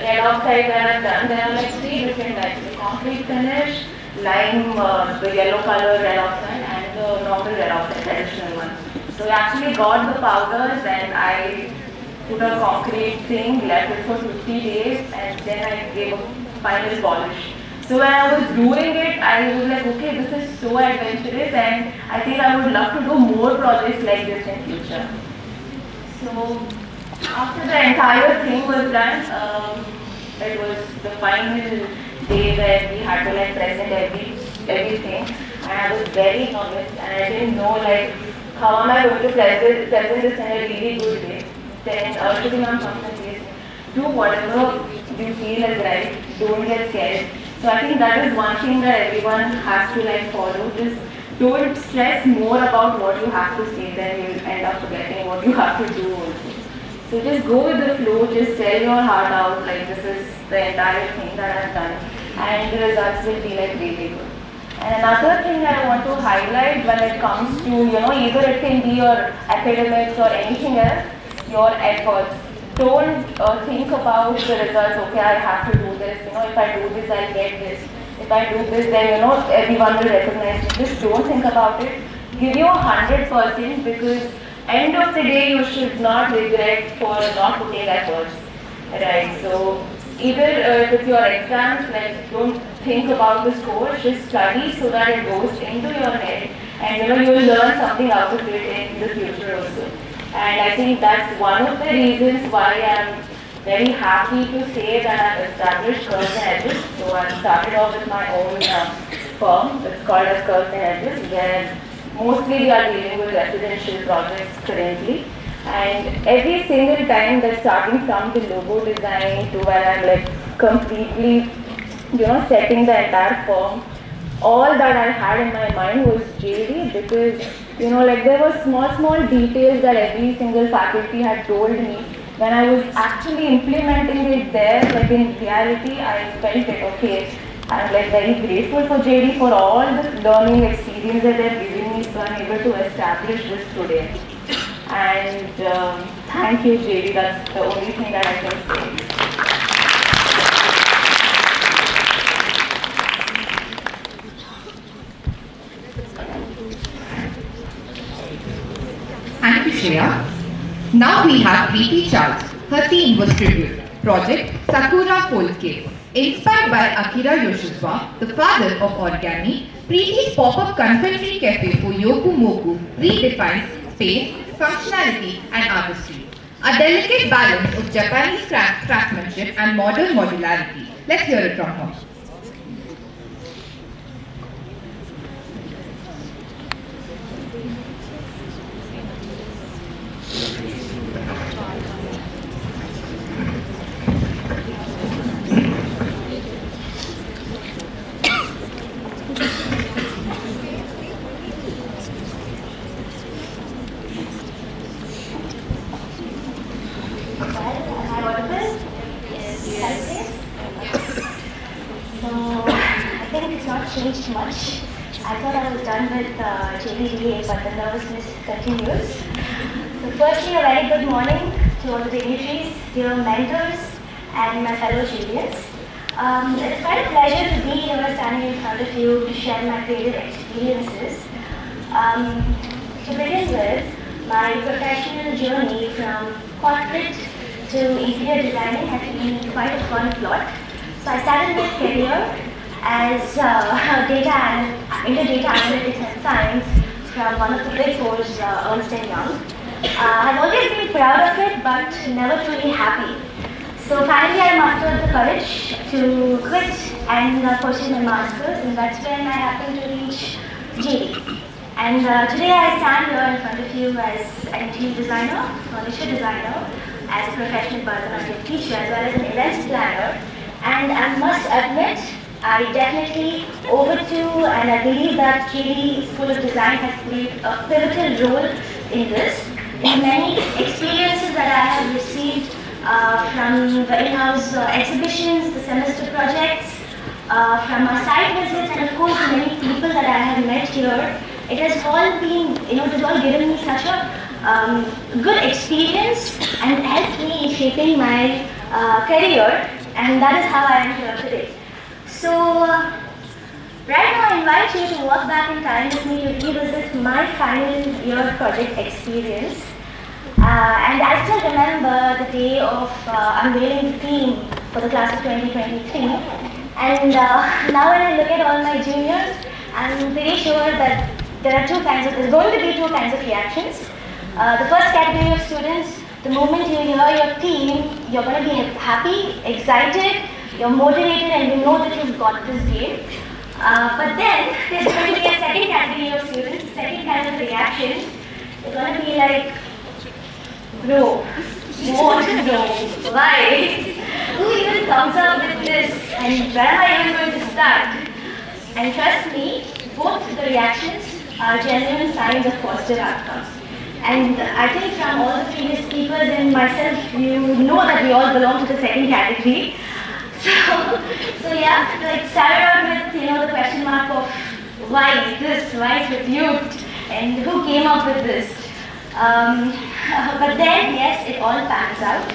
red oxide that I've done, there are like 3 different types. The concrete finish, lime, the yellow color red oxide and the normal red oxide, traditional one. So I actually got the powders and I put a concrete thing, left it for 50 days and then I gave a final polish. So when I was doing it, I was like, okay, this is so adventurous and I think I would love to do more projects like this in future. So after the entire thing was done, it was the final day where we had to present everything and I was very nervous and I didn't know how am I going to present this in a really good way. Then Shruti ma'am comes and says, do whatever you feel is right, don't get scared. So I think that is one thing that everyone has to follow. Just don't stress more about what you have to say, then you'll end up forgetting what you have to do also. So just go with the flow, just tell your heart out, this is the entire thing that I've done and the results will be really good. And another thing that I want to highlight when it comes to, either it can be your academics or anything else, your efforts. Don't think about the results, okay, I have to do this, if I do this, I'll get this. If I do this, then, everyone will recognize me. Just don't think about it. Give your 100% because end of the day, you should not regret for not putting efforts, right? So either with your exams, don't think about the score, just study so that it goes into your head and you will learn something out of it in the future also. And I think that's one of the reasons why I'm very happy to say that I've established Curves and Edges. So I started off with my own firm, it's called as Curves and Edges, where mostly we are dealing with residential projects currently. And every single time that starting from the logo design to where I'm completely, setting the entire firm, all that I had in my mind was JD because, there were small details that every single faculty had told me. When I was actually implementing it there, in reality, I felt it, okay, I'm very grateful for JD for all this learning experience experience that they've given me, so I'm able to establish this today. And thank you, JD. That's the only thing that I can say. Thank you, Shreya. Now we have Preeti Charles. Her theme was tribute, Project Sakura Foldscape. Inspired by Akira Yoshizwa, the father of origami, Preeti's pop-up confectionery cafe for Yoku Moku redefines space, functionality and artistry. A delicate balance of Japanese craftsmanship and modern modularity. Let's hear it from her. Changed much. I thought I was done with JDDA, but the nervousness continues. So firstly, a very good morning to all the dignitaries, dear mentors, and my fellow Julians. It's quite a pleasure to be here standing in front of you to share my creative experiences. To begin with, my professional journey from corporate to interior designing has been quite a fun plot. So I started my career as into data analytics and science from one of the big fours, Ernst & Young. I've always been proud of it, but never truly happy. So finally I mustered the courage to quit and pursue my master's, and that's when I happened to reach JD. And today I stand here in front of you as an interior designer, furniture designer, as a professional Bharatanatyam teacher, as well as an events planner. And I must admit, I definitely owe it to, and I believe that JD School of Design has played a pivotal role in this. In many experiences that I have received from the in-house exhibitions, the semester projects, from our site visits, and of course the many people that I have met here, it has all been, it has all given me such a good experience and helped me in shaping my career, and that is how I am here today. So, right now I invite you to walk back in time with me to revisit my final year project experience. And I still remember the day of unveiling the theme for the class of 2023. And now when I look at all my juniors, I'm pretty sure that there's going to be two kinds of reactions. The first category of students, the moment you hear your theme, you're going to be happy, excited, you're motivated, and you know that you've got this game. But then there's going to be a second category of students, second kind of reaction. It's going to be like, bro, what bro? Why? Who even comes up with this? And where am I even going to start? And trust me, both the reactions are genuine signs of positive outcomes. And I think from all the previous speakers and myself, you know that we all belong to the second category. So yeah, like started out with the question mark of why this, why with youth, and who came up with this. But then yes, it all pans out.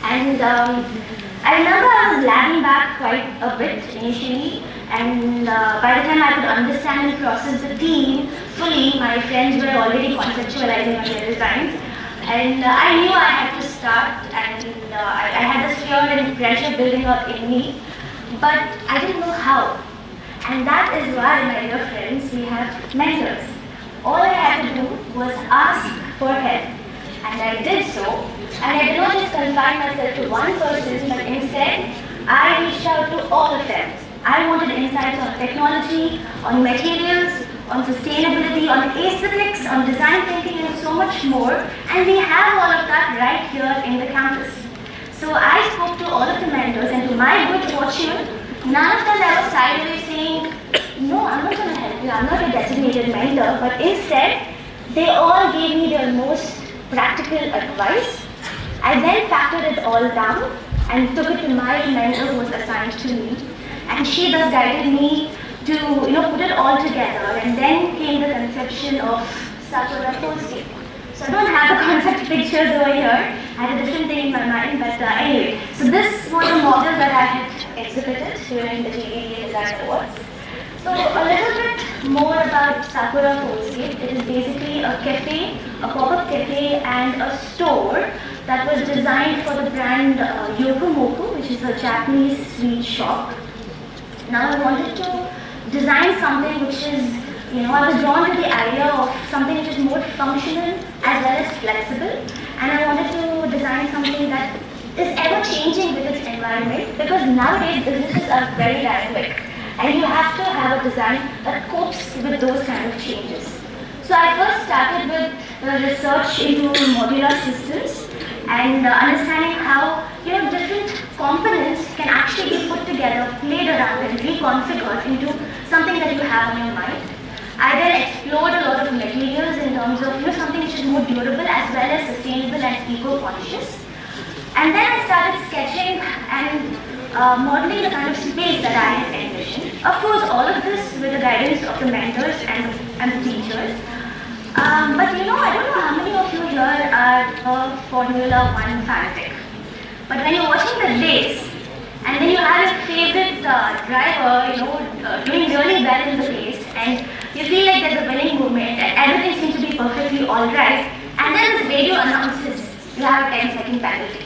And I remember I was lagging back quite a bit initially, and by the time I could understand and process the theme fully, my friends were already conceptualizing on their designs. And I knew I had to start, and I had this fear and pressure building up in me, but I didn't know how. And that is why, my dear friends, we have mentors. All I had to do was ask for help, and I did so. And I did not just confine myself to one person, but instead, I reached out to all of them. I wanted insights on technology, on materials, on sustainability, on aesthetics, on design thinking, and so much more. And we have all of that right here in the campus. So I spoke to all of the mentors, and to my good fortune, none of them ever shied away saying, no, I'm not going to help you, I'm not a designated mentor, but instead, they all gave me their most practical advice. I then factored it all down and took it to my mentor who was assigned to me. And she thus guided me to put it all together, and then came the conception of Sakura Posting. So I don't have the concept pictures over here. I had a different thing in my mind, but anyway. So this was a model that I had exhibited during the GDDA Design Awards. So a little bit more about Sakura Foldscape. It is basically a cafe, a pop-up cafe and a store that was designed for the brand Yokomoku, which is a Japanese sweet shop. Now I wanted to design something which is, I was drawn to the idea of something which is more functional as well as flexible, and I wanted to design something that is ever changing with its environment, because nowadays businesses are very dynamic and you have to have a design that copes with those kind of changes. So I first started with research into modular systems and understanding how different components can actually be put together, played around and reconfigured into something that you have on your mind. I then explored a lot of materials in terms of something which is more durable as well as sustainable and eco-conscious. And then I started sketching and modeling the kind of space that I had envisioned. Of course, all of this with the guidance of the mentors and the teachers. But I don't know how many of you here are a Formula One fanatic. But when you're watching the race, and then you have your favorite driver, doing really well in the race, and you feel like there's a winning movement, and everything seems to be perfectly alright, and then this radio announces you have a 10-second penalty.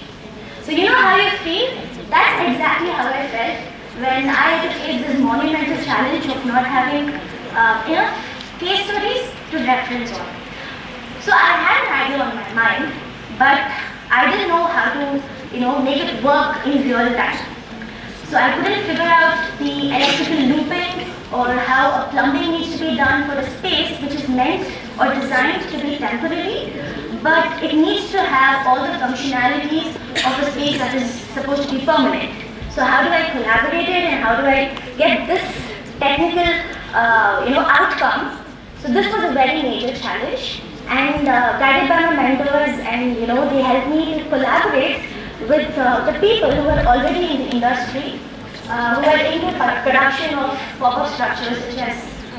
So you know how you feel? That's exactly how I felt when I had to face this monumental challenge of not having enough case studies to reference on. So I had an idea on my mind, but I didn't know how to, make it work in real time. So I couldn't figure out the electrical looping or how a plumbing needs to be done for a space which is meant or designed to be temporary, but it needs to have all the functionalities of a space that is supposed to be permanent. So how do I collaborate it and how do I get this technical outcome? So this was a very major challenge, and guided by my mentors, and they helped me to collaborate with the people who were already in the industry, who were into production of pop-up structures such as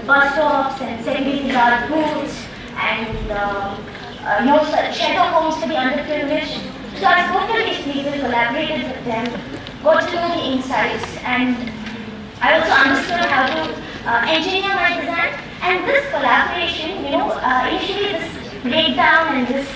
bus stops and secondary guard booths and shelter homes for the underprivileged. So I spoke to these people, collaborated with them, got to know the insights, and I also understood how to engineer my design. And this collaboration, initially this breakdown and this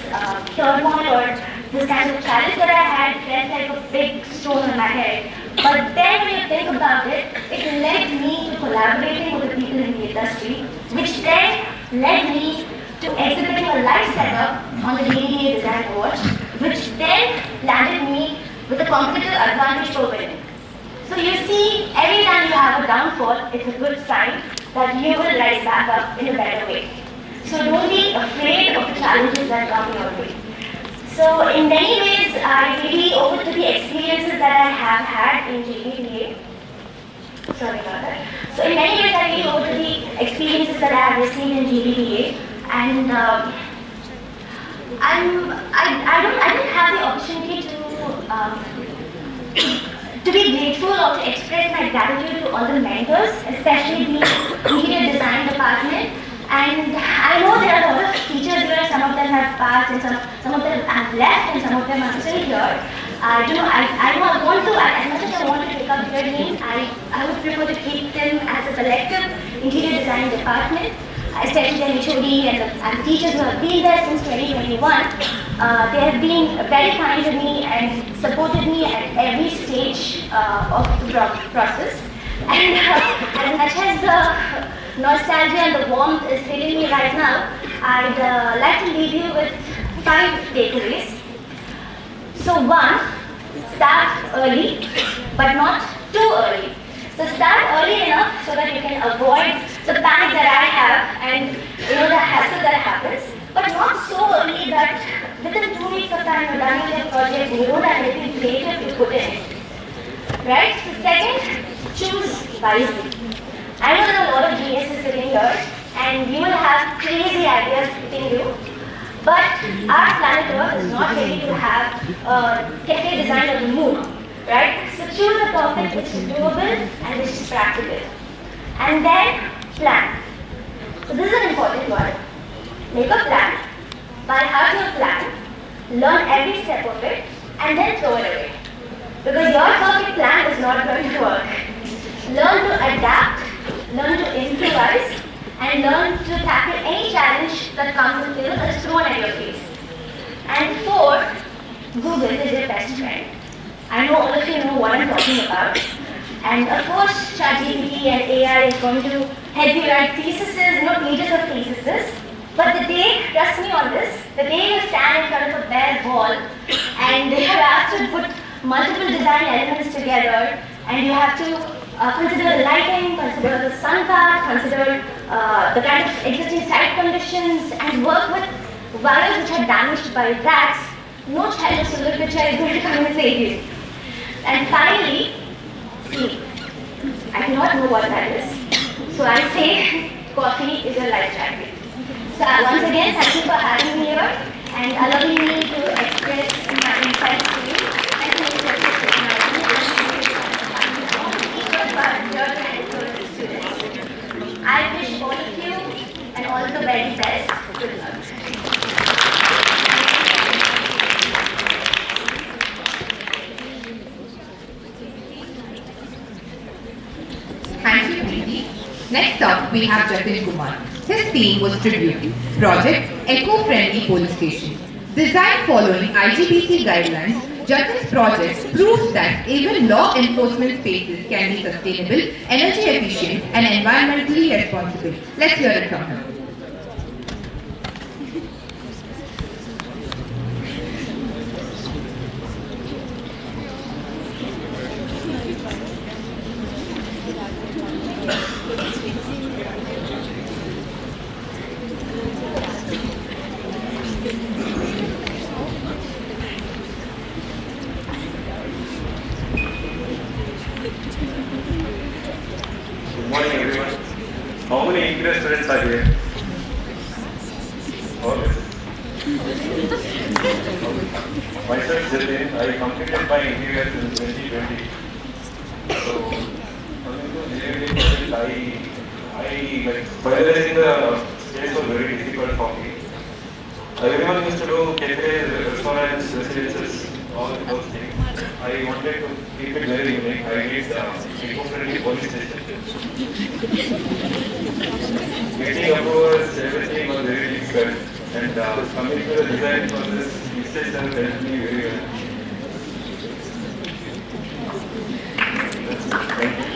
turmoil or this kind of challenge that I had felt like a big stone on my head. But then when you think about it, it led me to collaborating with the people in the industry, which then led me to exhibiting a live setup on the GDDA Design Awards, which then landed me with a competitive advantage for winning. So you see, every time you have a downfall, it's a good sign that you will rise back up in a better way. So don't be afraid of the challenges that come your way. So in many ways, I really owe it to the experiences that I have had in GDDA. Sorry about that. So in many ways, I really owe it to the experiences that I have received in GDDA. And I didn't have the opportunity to be grateful or to express my gratitude to all the mentors, especially the interior design department. And I know there are a lot of teachers here, some of them have passed and some of them have left and some of them are still here. I want to, as much as I want to pick up their names, I would prefer to keep them as a collective interior design department, especially the HOD and the teachers who have been there since 2021. They have been very kind to me and supported me at every stage of the process. And as much as the nostalgia and the warmth is hitting me right now, I'd like to leave you with 5 takeaways. So 1, start early, but not too early. So start early enough so that you can avoid the panic that I have and the hassle that happens, but not so early that within 2 weeks of time you're done with your project and you don't have anything creative to put in it. Right? So second, choose wisely. I know there are a lot of geniuses sitting here and you will have crazy ideas hitting you, but our planet Earth is not ready to have a cafe design of the moon. Right? So choose a topic which is doable and which is practical. And then plan. So this is an important word. Make a plan, by having a plan, learn every step of it, and then throw it away. Because your perfect plan is not going to work. Learn to adapt, learn to improvise, and learn to tackle any challenge that comes in, that is thrown at your face. And four, Google is your best friend. I know all of you know what I'm talking about. And of course, ChatGPT and AI is going to help you write theses, pages of theses. But the day, trust me on this, the day you stand in front of a bare wall and you are asked to put multiple design elements together, and you have to consider the lighting, consider the sun path, consider the kind of existing site conditions, and work with wires which are damaged by rats, no child of silver picture is going to come and save you. And finally, sleep. I do not know what that is. So I say coffee is your life jacket. So once again, thank you for having me here and allowing me to express my insights to you. And to make I wish all of you and all the very best. Good luck. Thank you, Preeti. Next up, we have Jatin Kumar. His theme was tribute. Project Eco-Friendly Police Station. Designed following IGBC guidelines, Jatin's project proves that even law enforcement spaces can be sustainable, energy efficient, and environmentally responsible. Let's hear it from him. Good morning, everyone. How many engineer students are here? Okay. Myself, Jatin, I completed my engineering in 2020. So, coming to engineering project, finalizing the space was very difficult for me. Everyone used to do cafes, restaurants, residences, all those things. I wanted to keep it very unique. I need eco-friendly police station. Getting approvals, everything was very difficult. And coming to the design process, mistakes have helped me very well. Thank you.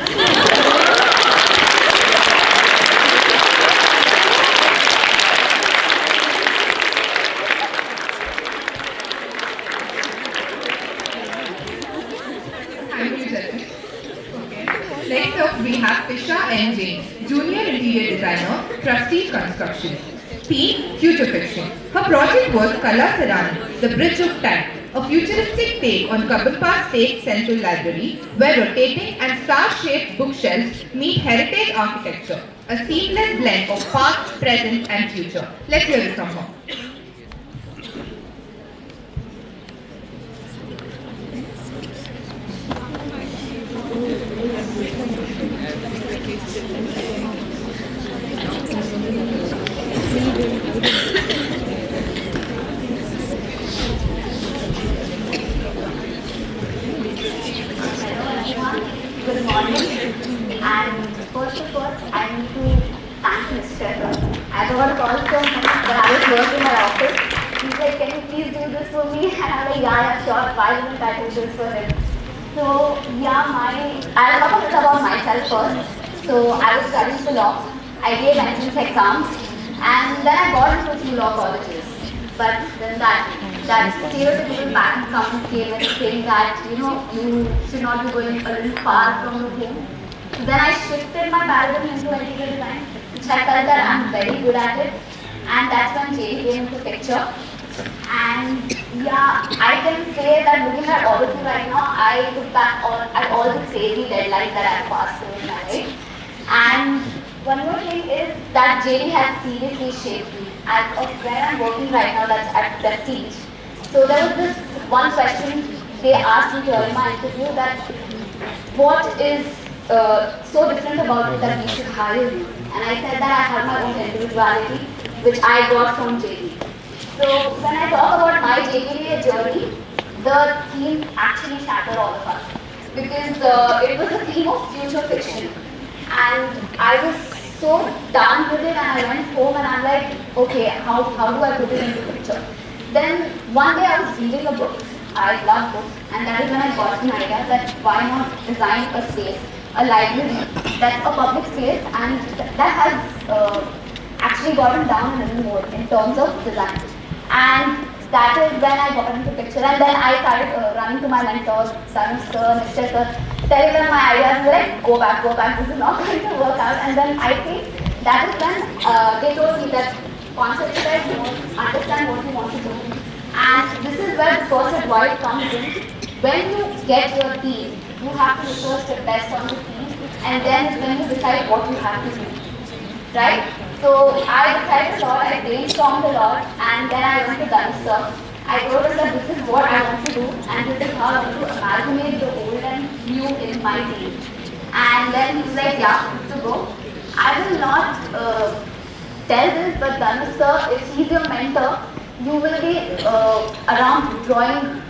Thank you, Jatin. Next up, we have Pisha N. Jain, Junior Interior Designer, Trustee Construction. Theme, Future Fiction. Her project was Kala Sarani, The Bridge of Time, a futuristic take on Kabul Park State Central Library, where rotating and star-shaped bookshelves meet heritage architecture, a seamless blend of past, present, and future. Let's hear it from her. Good morning. And first of all, I need to thank Mr. I got a call from him when I was working in our office. He's like, can you please do this for me? And I'm like, yeah, sure. Why wouldn't I do this for him? So, yeah, I'll talk a bit about myself first. So, I was studying for law. I gave entrance exams. And then I got into a few law colleges. But then that stereotypical pattern came and saying that, you should not be going a little far from your home. So then I shifted my paradigm into interior design, which I felt that I'm very good at it. And that's when JD came into picture. And yeah, I can say that looking at all of you right now, I look back at all the crazy deadlines that I've passed through in my life. And one more thing is that JD has seriously shaped me. As of where I'm working right now, that's at Prestige. So there was this one question they asked me during my interview that what is so different about it that we should hire you. And I said that I have my own individuality, which I got from JD. So when I talk about my JDA journey, the theme actually shattered all of us because it was a theme of future fiction, and I was so done with it. And I went home and I'm like, okay, how do I put it into picture? Then one day I was reading a book. I love books, and that is when I got an idea that why not design a space, a library that's a public space, and that has actually gotten down a little more in terms of design. And that is when I got into picture, and then I started running to my mentors, Danu sir, Mr. sir, telling them my ideas, like, go back, this is not going to work out. And then I think that is when they told me that concentrate more, understand what you want to do. And this is where the first advice comes in. When you get your team, you have to research the best on the team, and then is when you decide what you have to do. Right? So I decided a lot, I brainstormed a lot, and then I went to Danu sir. I told him that this is what I want to do, and this is how I want to amalgamate the old and new in my team. And then he was like, yeah, good to go. I will not tell this, but Danu sir, if he's your mentor, you will be around drawing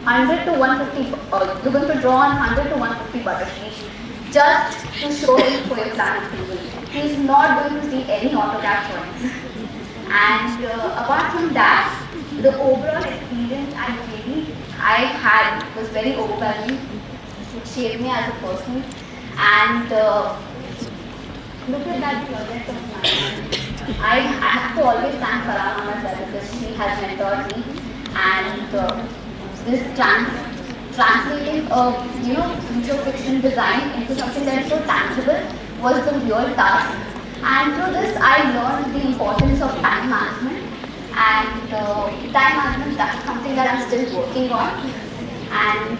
100 to 150, you're going to draw on 100 to 150 butterflies just to show him for your plan approval. He's not going to see any AutoCAD drawings. And apart from that, the overall experience at JD I had was very overwhelming. It shaped me as a person. And look at that project of mine. I have to always thank Farah because she has mentored me, and this translating future fiction design into something that is so tangible was the real task. And through this, I learned the importance of time management, and time management, that's something that I'm still working on. And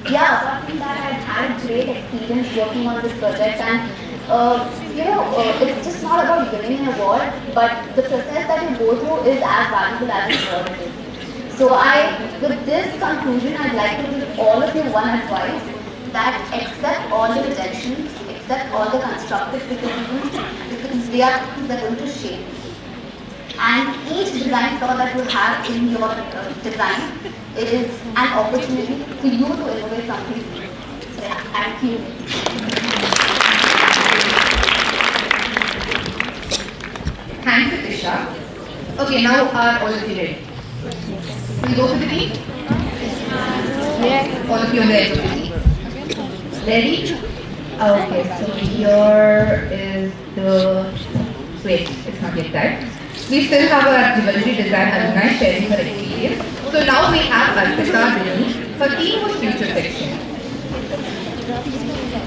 yeah, apart from that, I've had a great experience working on this project, and it's just not about winning an award, but the process that you go through is as valuable as the award it is. So with this conclusion, I'd like to give all of you one advice, that accept all the rejections, accept all the constructive criticisms, because they are things that are going to shape you. And each design flaw that you have in your design is an opportunity for you to innovate something new. So yeah, thank you. Thanks, Tisha. Okay, now are all of you ready? Will go for the tea? Yeah. All of you on the edge of the tea. Ready? Okay, so here is the... Wait, it's not yet that. We still have our jewelry design alumni sharing her experience. So now we have Arpita Dini. Her theme was future fiction.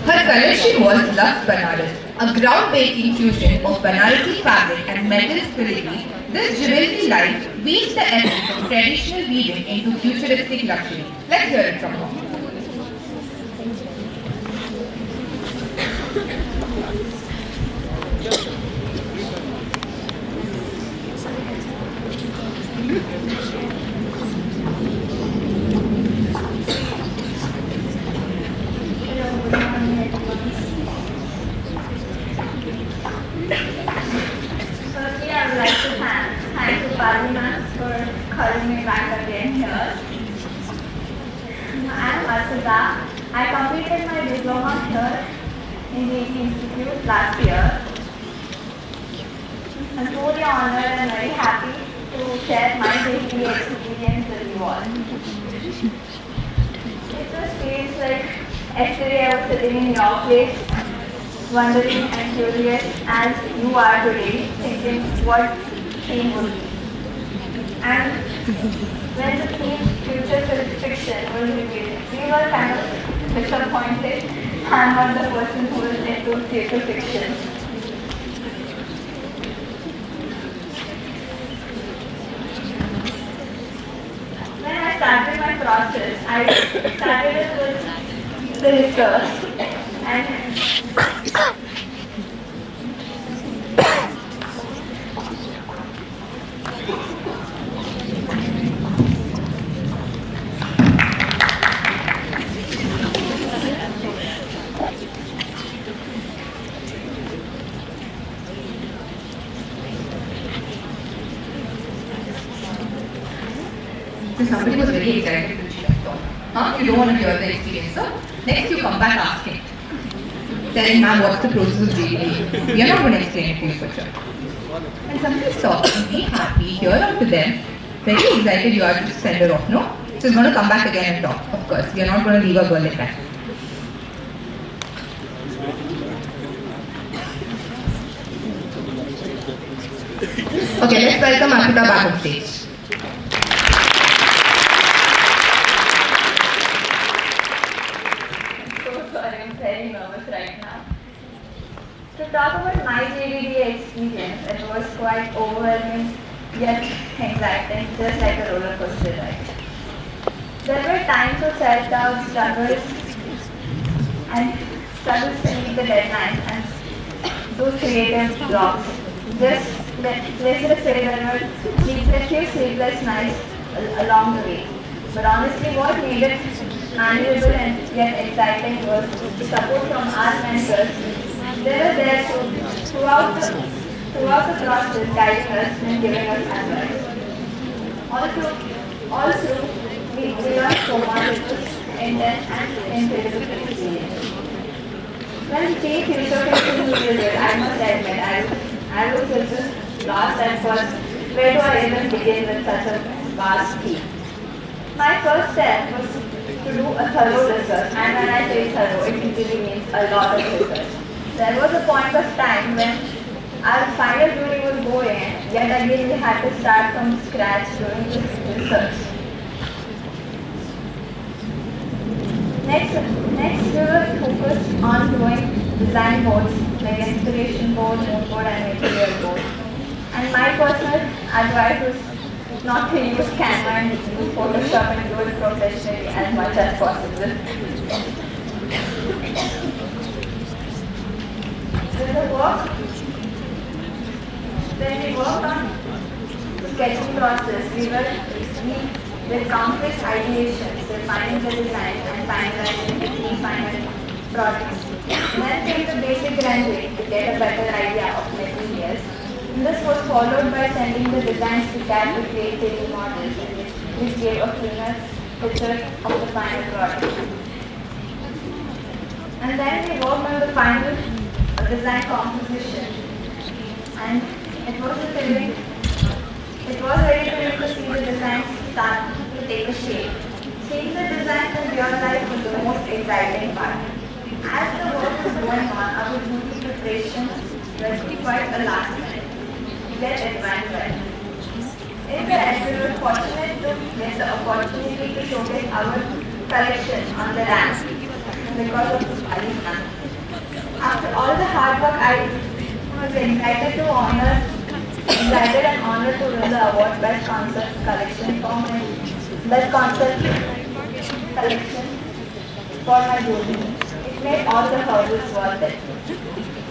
Her collection was Lux Banaras, a groundbreaking fusion of Banarasi fabric and metal filigree. This jewelry line weaves the essence of traditional weaving into futuristic luxury. Let's hear it from her. Firstly, I would like to thank Parliament for calling me back again here. I am Arpita. I completed my diploma here in the Institute last year. I'm truly honored and very happy to share my degree experience with you all. It just feels like yesterday I was sitting in your place, wondering and curious as you are today, thinking what theme would be. And when the theme future fiction was revealed, we were kind of disappointed. I'm not the person who is into theatre fiction. When I started my process, I started it with the research. And So somebody was very excited and she left off. Huh? You don't want to hear the experience, so next you come back asking. Telling ma'am what's the process of JDA. We are not going to explain it to you for sure. And somebody stops and be happy, hear out to them, very excited you are to send her off, no? She's going to come back again and talk, of course. We are not going to leave a girl like that. Okay, let's welcome Akita back on stage. So sorry, I'm very nervous right now. To talk about my JDDA experience, it was quite overwhelming yet exciting, just like a roller coaster ride. There were times of self-doubt, struggles to meet the deadlines and those creative blocks. Let's just say there were few sleepless nights along the way. But honestly, what made it manageable and yet exciting was the support from our mentors. They were there throughout the process, guiding us and giving us advice. All through, we learned so much. It was intense and incredible experience. When team future facing music, I must admit, I was just lost at first. Where do I even begin with such a vast team? My first step was to do a thorough research, and when I say thorough, it usually means a lot of research. There was a point of time when our final duty was going, yet again we had to start from scratch doing this research. Next we were focused on doing design boards like inspiration board, mood board and material board. And my personal advice was not to use Canva and use Photoshop and do it professionally as much as possible. When we worked on the sketching process, we with countless ideations, refining the design and finalizing the final product. Then came the basic rendering to get a better idea of materials. And this was followed by sending the designs to CAD to create 3D models, which gave a cleaner picture of the final product. And then we worked on the final design composition, and it was ready to see the design start to take a shape. Seeing the designs in real life was the most exciting part. As the work was going on, our duty preparations were quite a last minute. Yet it went well. In the end, we were fortunate to get the opportunity to showcase our collection on the ramp because of Ali's money. After all the hard work, I was excited and honored to win the award Best Concept Collection for my Best Concept Collection for my journey. It made all the hurdles worth it.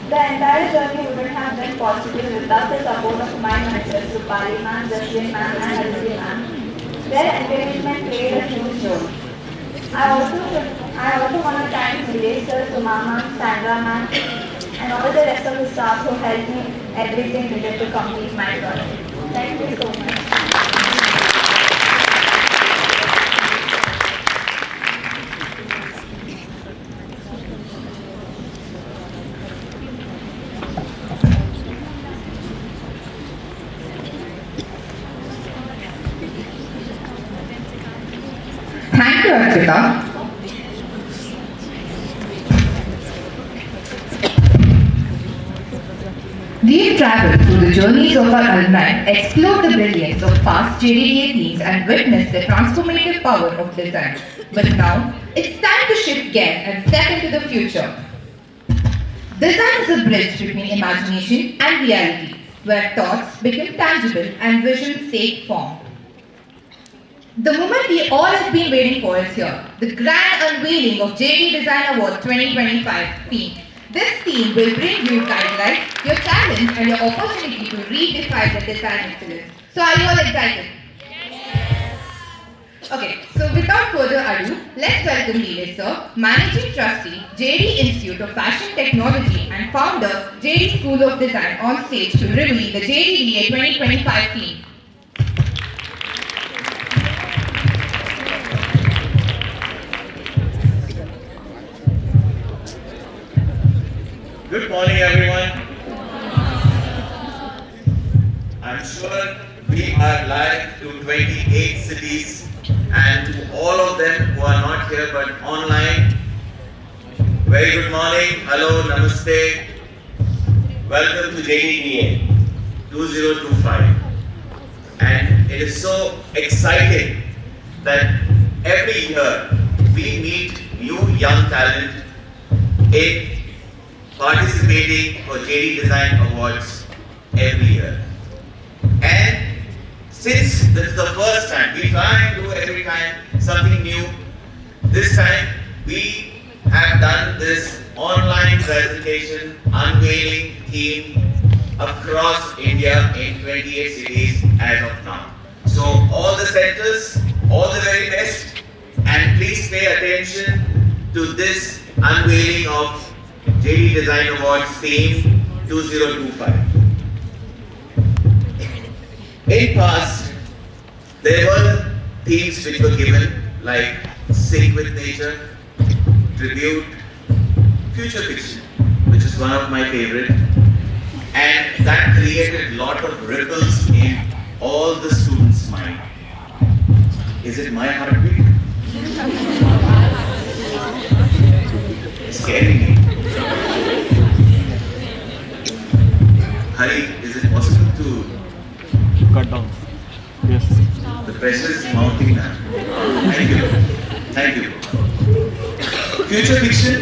The entire journey wouldn't have been possible without the support of my mentors, Rupali ma'am, Jasmine ma'am, and Halsey ma'am. Their encouragement played a huge role. I also want to thank Vijay sir, Suma ma'am, Sandra ma'am, and all the rest of the staff who helped me everything needed to complete my project. Thank you so much. Thank you, Archita. We've traveled through the journeys of our alumni, explored the brilliance of past JDDA teams, and witnessed the transformative power of design. But now, it's time to shift gears and step into the future. Design is a bridge between imagination and reality, where thoughts become tangible and visions take form. The moment we all have been waiting for is here, the grand unveiling of JD Design Award 2025 theme. This theme will bring you guidelines, your talents, and your opportunity to redefine the design excellence. So are you all excited? Yes. Okay, so without further ado, let's welcome Leela sir, Managing Trustee, JD Institute of Fashion Technology and founder, JD School of Design on stage to reveal the JDDA 2025 theme. Good morning, everyone. I'm sure we are live to 28 cities, and to all of them who are not here but online, very good morning, hello, namaste. Welcome to JDDA 2025. And it is so exciting that every year we meet new young talent in participating for JD Design Awards every year. And since this is the first time, we try and do every time something new. This time we have done this online presentation unveiling theme across India in 28 cities as of now. So all the centers, all the very best, and please pay attention to this unveiling of JD Design Awards theme 2025. In past, there were themes which were given like Sync with Nature, Tribute, Future Fiction, which is one of my favorite, and that created a lot of ripples in all the students' mind. Is it my heartbeat? It's scaring me. Hari, is it possible to cut down? Yes. The pressure is mounting now. Thank you. Thank you. Future fiction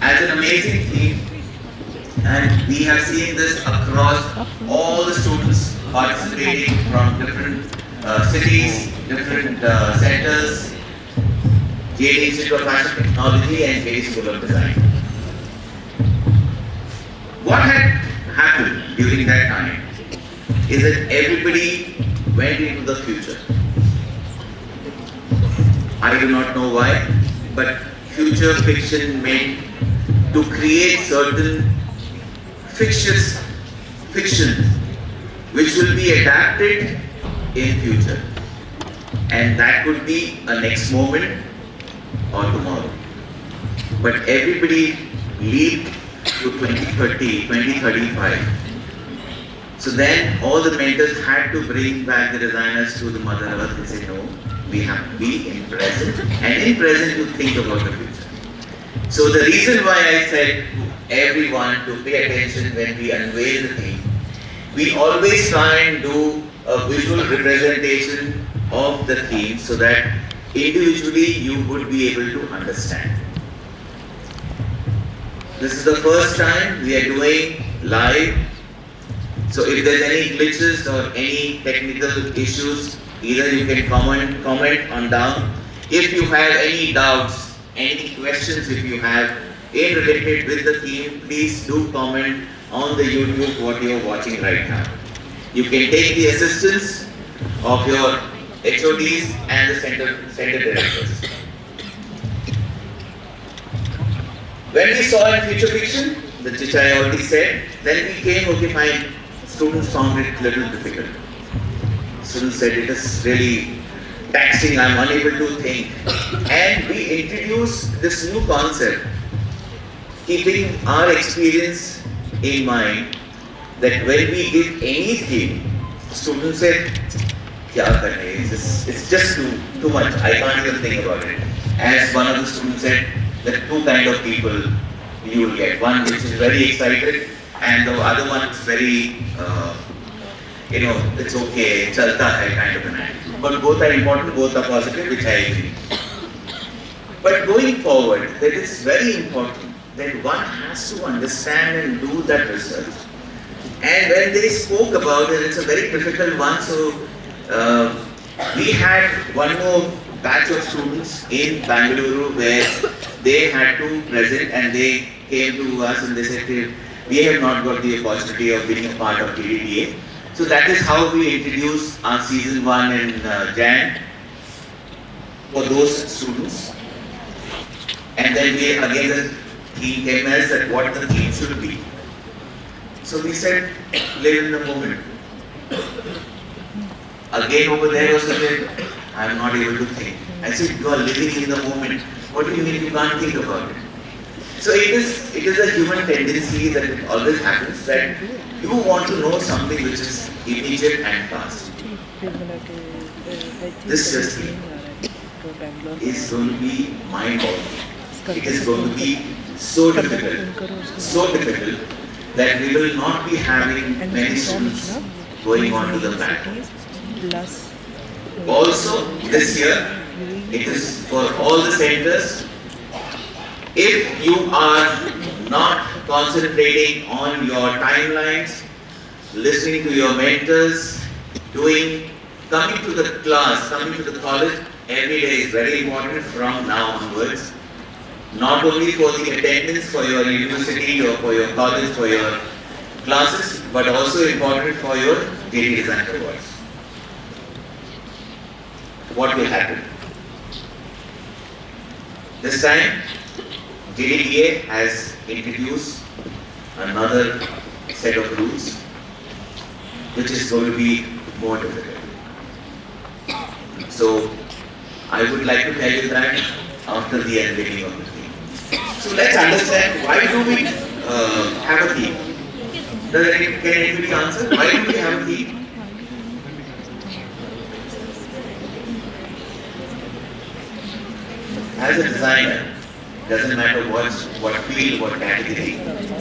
as an amazing theme, and we have seen this across all the students participating from different cities, different centers, JD Institute of Fashion Technology and JD School of Design. What had happened during that time is that everybody went into the future. I do not know why, but future fiction meant to create certain fictitious fiction which will be adapted in future. And that could be a next moment or tomorrow. But everybody leaped to 2030, 2035. So then all the mentors had to bring back the designers to the mother earth and say, no, we have to be in present, and in present to think about the future. So the reason why I said to everyone to pay attention when we unveil the theme, we always try and do a visual representation of the theme so that individually you would be able to understand. This is the first time we are doing live. So if there's any glitches or any technical issues, either you can comment on down. If you have any doubts, any questions if you have in related with the theme, please do comment on the YouTube what you are watching right now. You can take the assistance of your HODs and the center directors. When we saw in future fiction, which I already said, then we came, okay fine, students found it a little difficult. Students said it is really taxing, I am unable to think. And we introduced this new concept, keeping our experience in mind, that when we give anything, students said, kya karne, it's just too much, I can't even think about it. As one of the students said, there are two kind of people you will get. One which is very excited, and the other one is very, it's okay, chalta hai kind of an attitude. But both are important, both are positive, which I agree. But going forward, that is very important that one has to understand and do that research. And when they spoke about it, it's a very difficult one. So we had one more batch of students in Bangalore where they had to present, and they came to us and they said, we have not got the opportunity of being a part of TDDA. So that is how we introduced our season 1 in Jan for those students. And then we again the theme came as that what the theme should be. So we said, live in the moment. Again over there was said, I am not able to think. I said, you are living in the moment. What do you mean you can't think about it? So it is a human tendency that it always happens that you want to know something which is immediate and fast. This just is going to be mind-boggling. It is going to be so difficult that we will not be having many students going on to the platform. Also, this year, it is for all the centers. If you are not concentrating on your timelines, listening to your mentors, coming to the class, coming to the college, every day is very important from now onwards. Not only for the attendance for your university or for your college, for your classes, but also important for your daily design awards. What will happen? This time, JDDA has introduced another set of rules, which is going to be more difficult. So, I would like to tell you that after the unveiling of the theme. So let's understand, why do we have a theme? Can anybody answer? Why do we have a theme? As a designer, doesn't matter what field, what category,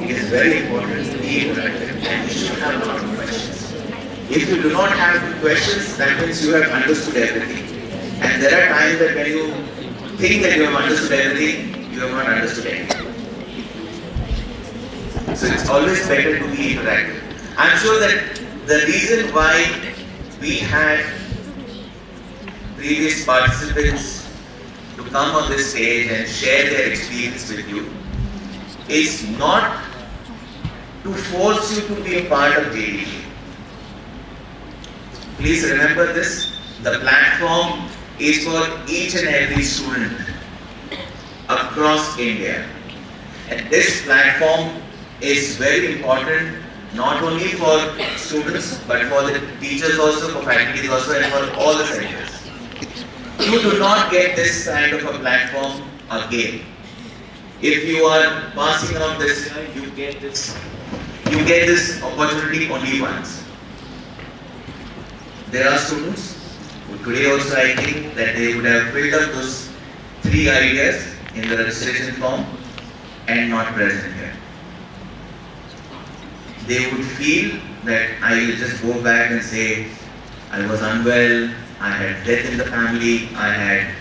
it is very important to be interactive and you should have a lot of questions. If you do not have questions, that means you have understood everything. And there are times that when you think that you have understood everything, you have not understood anything. So it's always better to be interactive. I'm sure that the reason why we had previous participants to come on this stage and share their experience with you is not to force you to be a part of JDDA. Please remember this, the platform is for each and every student across India. And this platform is very important not only for students but for the teachers also, for faculty also, and for all the centers. You do not get this kind of a platform again. If you are passing on this, you get this opportunity only once. There are students who today also I think that they would have filled up those 3 ideas in the registration form and not present here. They would feel that I will just go back and say, I was unwell, I had death in the family, I had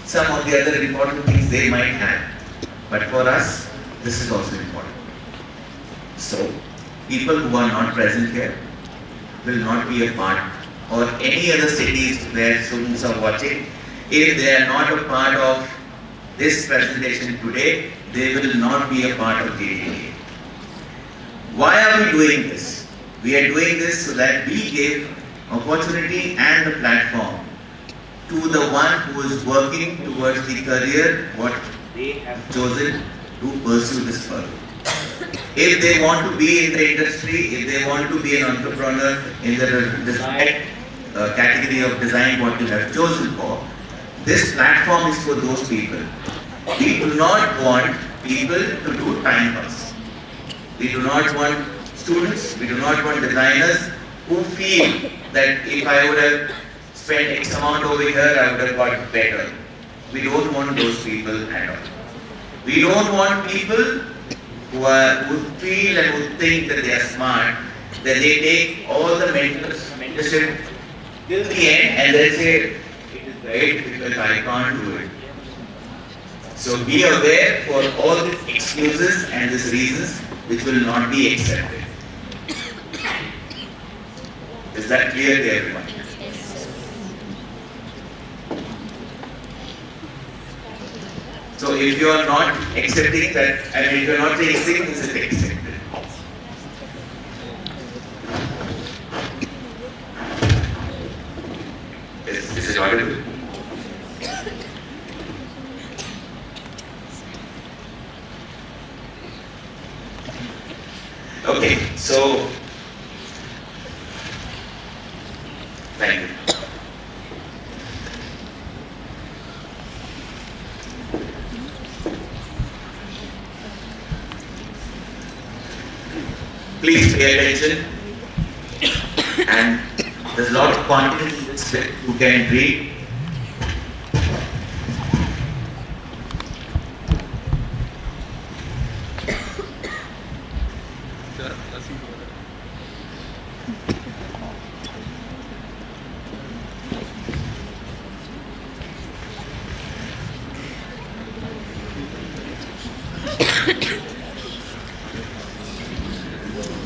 some of the other important things they might have. But for us, this is also important. So, people who are not present here will not be a part, or any other cities where students are watching, if they are not a part of this presentation today, they will not be a part of JDDA. Why are we doing this? We are doing this so that we give opportunity and the platform to the one who is working towards the career what they have chosen to pursue this further. If they want to be in the industry, if they want to be an entrepreneur in the desired category of design what you have chosen for, this platform is for those people. We do not want people to do time pass. We do not want students, we do not want designers who feel that if I would have spent X amount over here, I would have got better. We don't want those people at all. We don't want people who feel and who think that they are smart, that they take all the mentorship till the end and they say, it is right because I can't do it. So be aware for all these excuses and these reasons which will not be accepted. Is that clear to everyone? So if you are not accepting that, if you are not saying this is accepted. Is it audible? Okay, so thank you. Please pay attention. And there's a lot of content in this book you can read.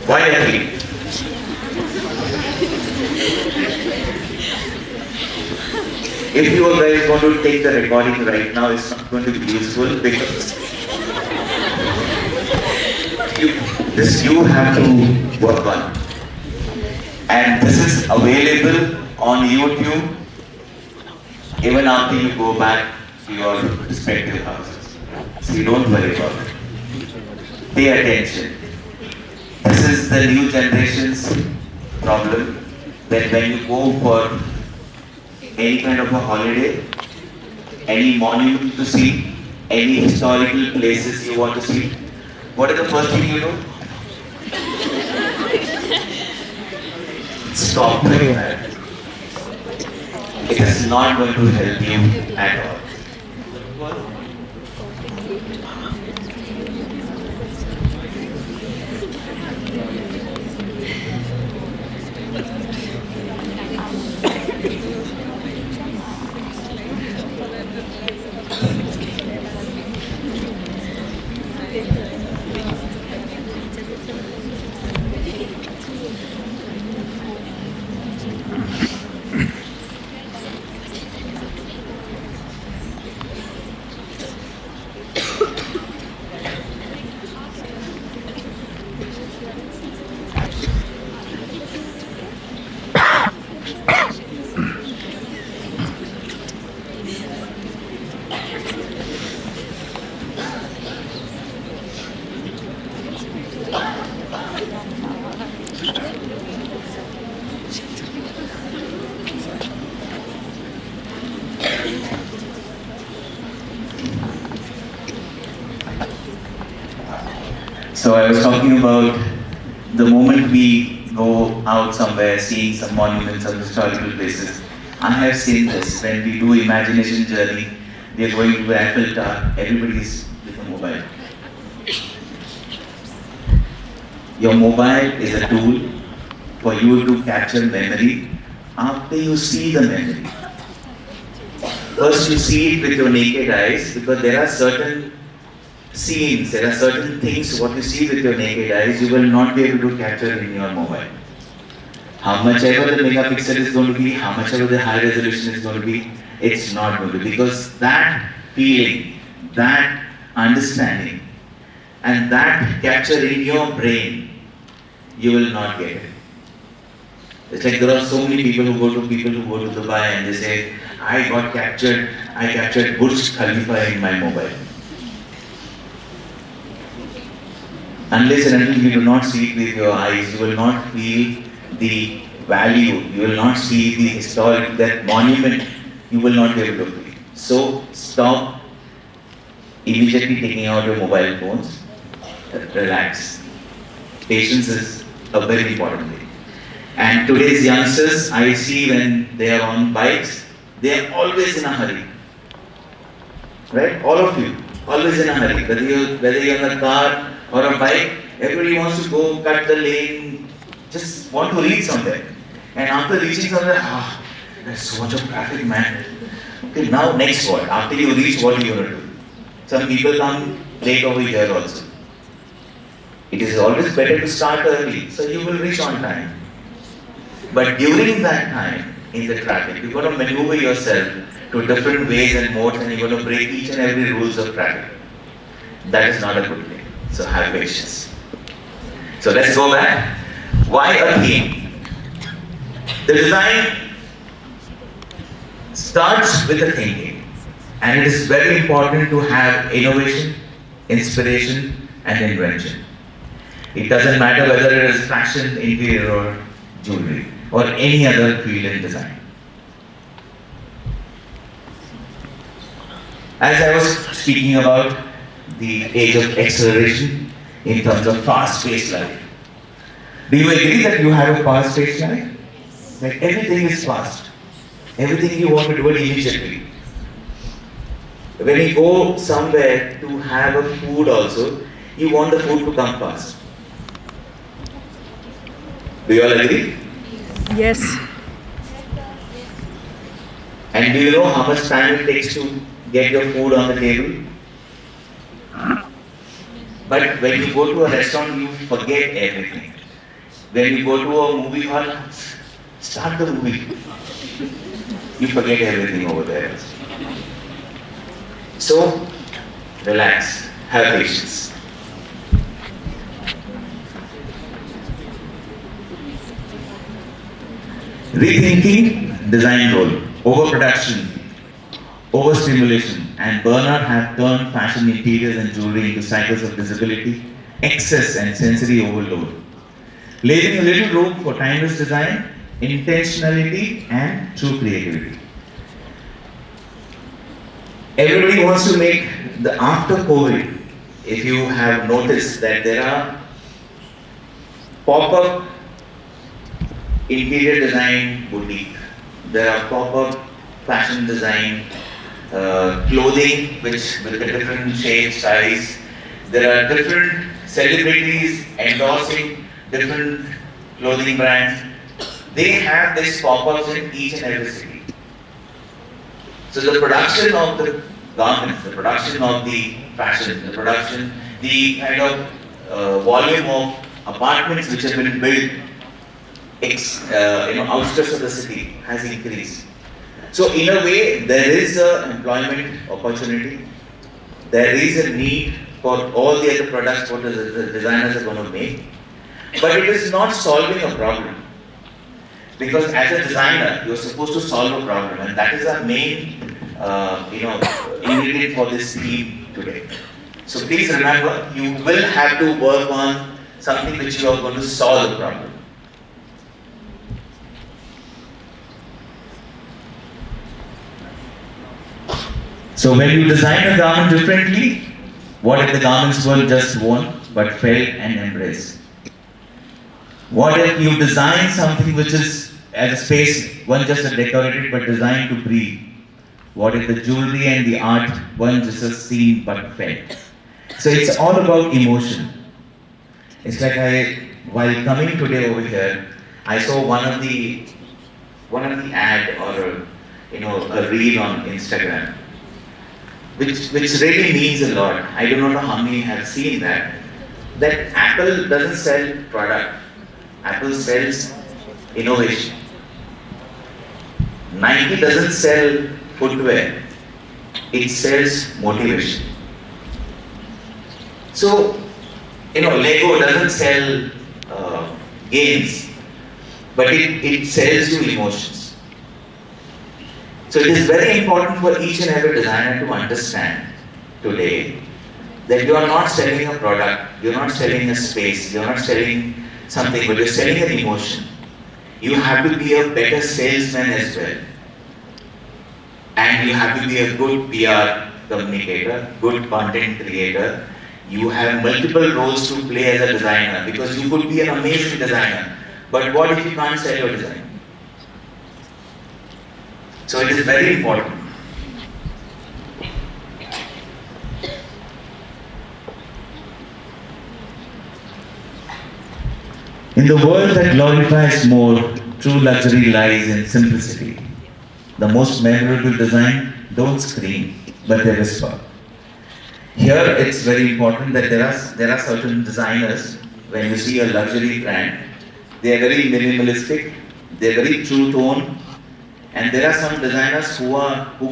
Why I read? If you are guys going to take the recording right now, it's not going to be useful because you have to work on. And this is available on YouTube even after you go back to your respective houses. So you don't worry about it. Pay attention. This is the new generation's problem, that when you go for any kind of a holiday, any monument to see, any historical places you want to see, what is the first thing you do? Stop doing that. It is not going to help you at all. So I was talking about the moment we go out somewhere, seeing some monuments or historical places. I have seen this when we do imagination journey. We are going to the Eiffel Tower. Everybody is with a mobile. Your mobile is a tool for you to capture memory after you see the memory. First you see it with your naked eyes, because there are certain scenes, there are certain things what you see with your naked eyes you will not be able to capture in your mobile. How much ever the megapixel is going to be, how much ever the high resolution is going to be, it's not going to be, because that feeling, that understanding and that capture in your brain, you will not get it. It's like there are so many people who go to Dubai and they say, I captured Burj Khalifa in my mobile. Unless and until you do not see it with your eyes, you will not feel the value, you will not see the historic, that monument, you will not be able to feel. So stop immediately taking out your mobile phones, relax. Patience is a very important thing. And today's youngsters, I see when they are on bikes, they are always in a hurry. Right? All of you, always in a hurry. Whether you're in a car or a bike, everybody wants to go cut the lane, just want to reach somewhere. And after reaching somewhere, there's so much of traffic, man. Okay, now next what? After you reach, what are you going to do? Some people come late over here also. It is always better to start early, so you will reach on time. But during that time, in the traffic, you're going to maneuver yourself to different ways and modes, and you're going to break each and every rules of traffic. That is not a good thing. So have patience. So let's go back. Why a theme? The design starts with the thinking, and it is very important to have innovation, inspiration, and invention. It doesn't matter whether it is fashion, interior, or jewelry, or any other field in design. As I was speaking about the age of acceleration in terms of fast-paced life, Do you agree that you have a fast-paced life? Like everything is fast. Everything you want to do it immediately. When you go somewhere to have a food also, you want the food to come fast. Do you all agree? Yes. And do you know how much time it takes to get your food on the table? But when you go to a restaurant, you forget everything. When you go to a movie hall, start the movie. You forget everything over there. So, relax, have patience. Rethinking design role, overproduction, overstimulation, and burnout have turned fashion interiors and jewelry into cycles of visibility, excess, and sensory overload, leaving a little room for timeless design, intentionality, and true creativity. Everybody wants to make the after COVID. If you have noticed that there are pop-up interior design boutique, there are pop-up fashion design clothing which with a different shape, size. There are different celebrities endorsing different clothing brands. They have these pop-ups in each and every city. So the production of the garments, the production of the fashion, the production, the kind of volume of apartments which have been built outskirts of the city has increased. So in a way, there is an employment opportunity. There is a need for all the other products what the designers are going to make. But it is not solving a problem. Because as a designer, you're supposed to solve a problem, and that is our main, ingredient for this theme today. So please remember, you will have to work on something which you are going to solve a problem. So when you design a garment differently, what if the garments were just worn but felt and embraced? What if you design something which is as a space, one just a decorated but designed to breathe? What if the jewelry and the art weren't just a seen but felt? So it's all about emotion. It's like while coming today over here, I saw one of the ad or a reel on Instagram, which really means a lot. I do not know how many have seen that. That Apple doesn't sell product. Apple sells innovation. Nike doesn't sell footwear. It sells motivation. So, Lego doesn't sell games, but it sells you emotions. So it is very important for each and every designer to understand today that you are not selling a product, you are not selling a space, you are not selling something, but you are selling an emotion. You have to be a better salesman as well. And you have to be a good PR communicator, good content creator. You have multiple roles to play as a designer because you could be an amazing designer. But what if you can't sell your design? So it is very important. In the world that glorifies more, true luxury lies in simplicity. The most memorable design don't scream, but they whisper. Here it's very important that there are certain designers, when you see a luxury brand, they are very minimalistic, they are very true tone, and there are some designers who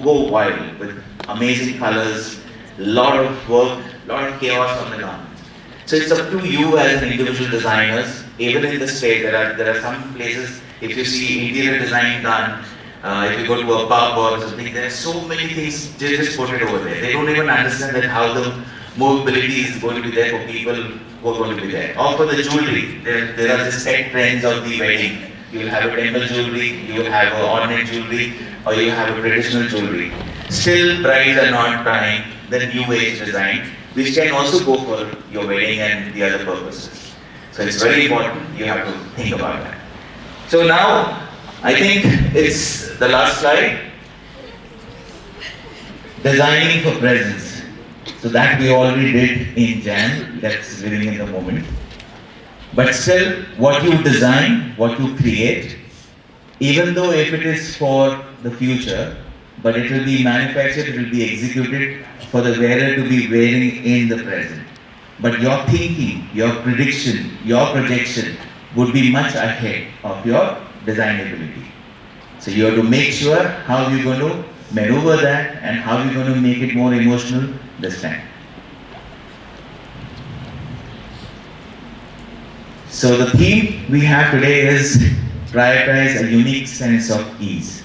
go wild with amazing colors, lot of work, lot of chaos on the garment. So it's up to you as an individual designers. Even in the state, there are some places, if you see interior design done, if you go to a pub or something, there are so many things, they just put it over there. They don't even understand that how the mobility is going to be there for people who are going to be there. Or for the jewelry, there are the set trends of the wedding. You will have a temple jewelry, you will have an ornate jewelry, or you have a traditional jewelry. Still, brides are not trying the new age design, which can also go for your wedding and the other purposes. So So it's very important, you have to think about that. So now, I think it's the last slide. Designing for presence. So that we already did in Jan, that's living in the moment. But still, what you design, what you create, even though if it is for the future, but it will be manufactured, it will be executed for the wearer to be wearing in the present. But your thinking, your prediction, your projection would be much ahead of your designability. So you have to make sure how you're going to maneuver that and how you're going to make it more emotional this time. So the theme we have today is prioritize a unique sense of ease.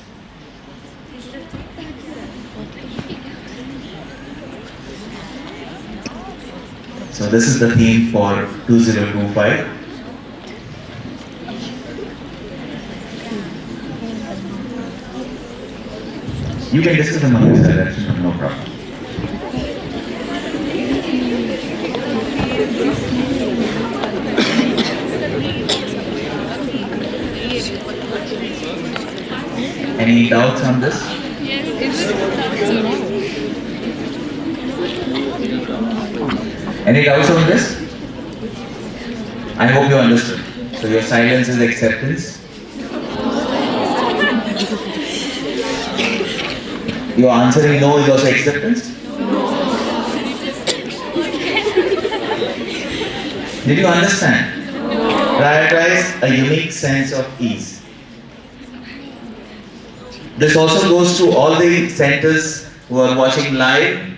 So this is the theme for 2025. You can discuss among yourselves, no problem. Any doubts on this? Any doubts on this? I hope you understood. So your silence is acceptance. Your answering no is also acceptance? Did you understand? Prioritize a unique sense of ease. This also goes to all the centers who are watching live.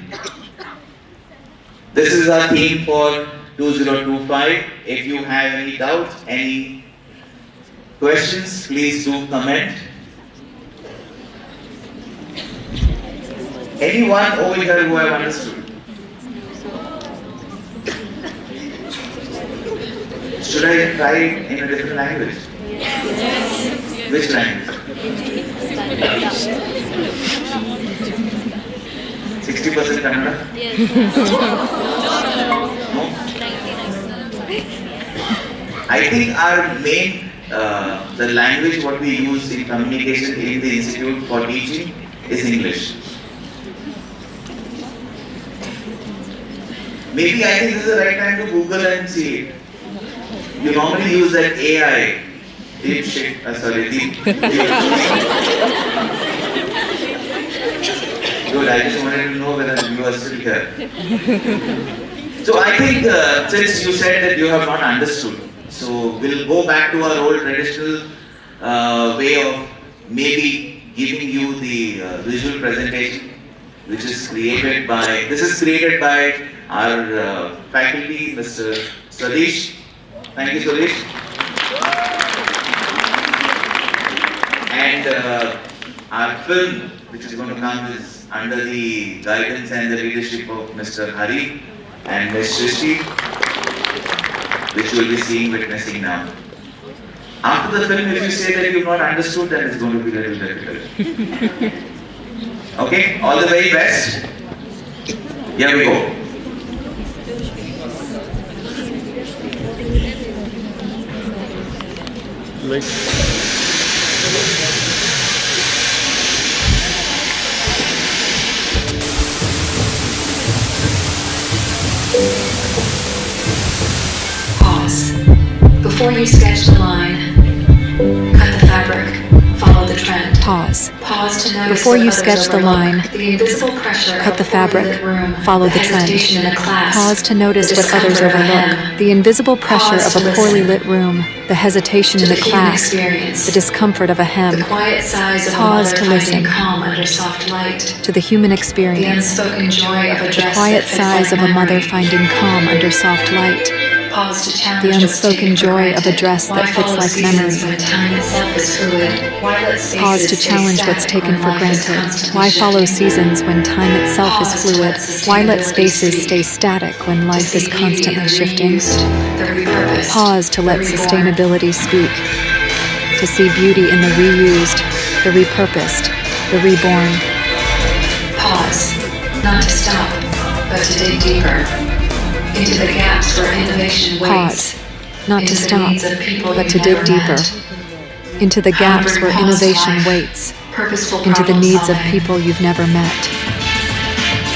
This is our theme for 2025. If you have any doubts, any questions, please do comment. Anyone over here who have understood? Should I try it in a different language? Yes. Which language? 60% Kannada? No? I think our main, the language what we use in communication in the institute for teaching is English. Maybe I think this is the right time to Google and see it. You normally use that AI, deep shit, Good, I just wanted to know whether you are still here. So I think since you said that you have not understood, so we'll go back to our old traditional way of maybe giving you the visual presentation, which is created by, this is created by our faculty, Mr. Sadish. Thank you, Sadish. And our film, which is going to come, is under the guidance and the leadership of Mr. Hari and Ms. Srishti, which you will be seeing, witnessing now. After the film, if you say that you have not understood, then it's going to be a little difficult. Okay, all the very best. Here we go. Pause. Before you sketch the line, cut the fabric, follow the trend. Pause. Pause to notice Before you what sketch others the overlook. line, The invisible pressure cut of the a poorly fabric, lit room, follow the trend. hesitation in a class, Pause to notice the what others discomfort of a overlook. hem. The invisible pressure Pause of to a poorly listen. lit room, the hesitation To in the the human class, experience. the discomfort of a The hem. quiet sighs of Pause a to mother listen. finding calm under soft light. To the human The experience, unspoken joy of a the dress quiet that fits sighs like of a mother memory. finding calm under soft light. Pause to challenge The what's unspoken taken for joy of a granted. dress Why that fits follow like seasons memory. when time itself is fluid? Why let spaces Pause to stay challenge what's static taken when for life is granted. constantly Why follow shifting? seasons when time itself is Pause to fluid? let Why let sustainability spaces speak. stay static when To life see is beauty constantly in the shifting? reused, the repurposed, Pause to let the reborn. sustainability speak. To see beauty in the reused, the repurposed, the reborn. Pause, not to stop, but to dig deeper into the gaps where innovation waits. Pause. not to stop, but to dig deeper, into the gaps where innovation waits, into the needs of people you've never met.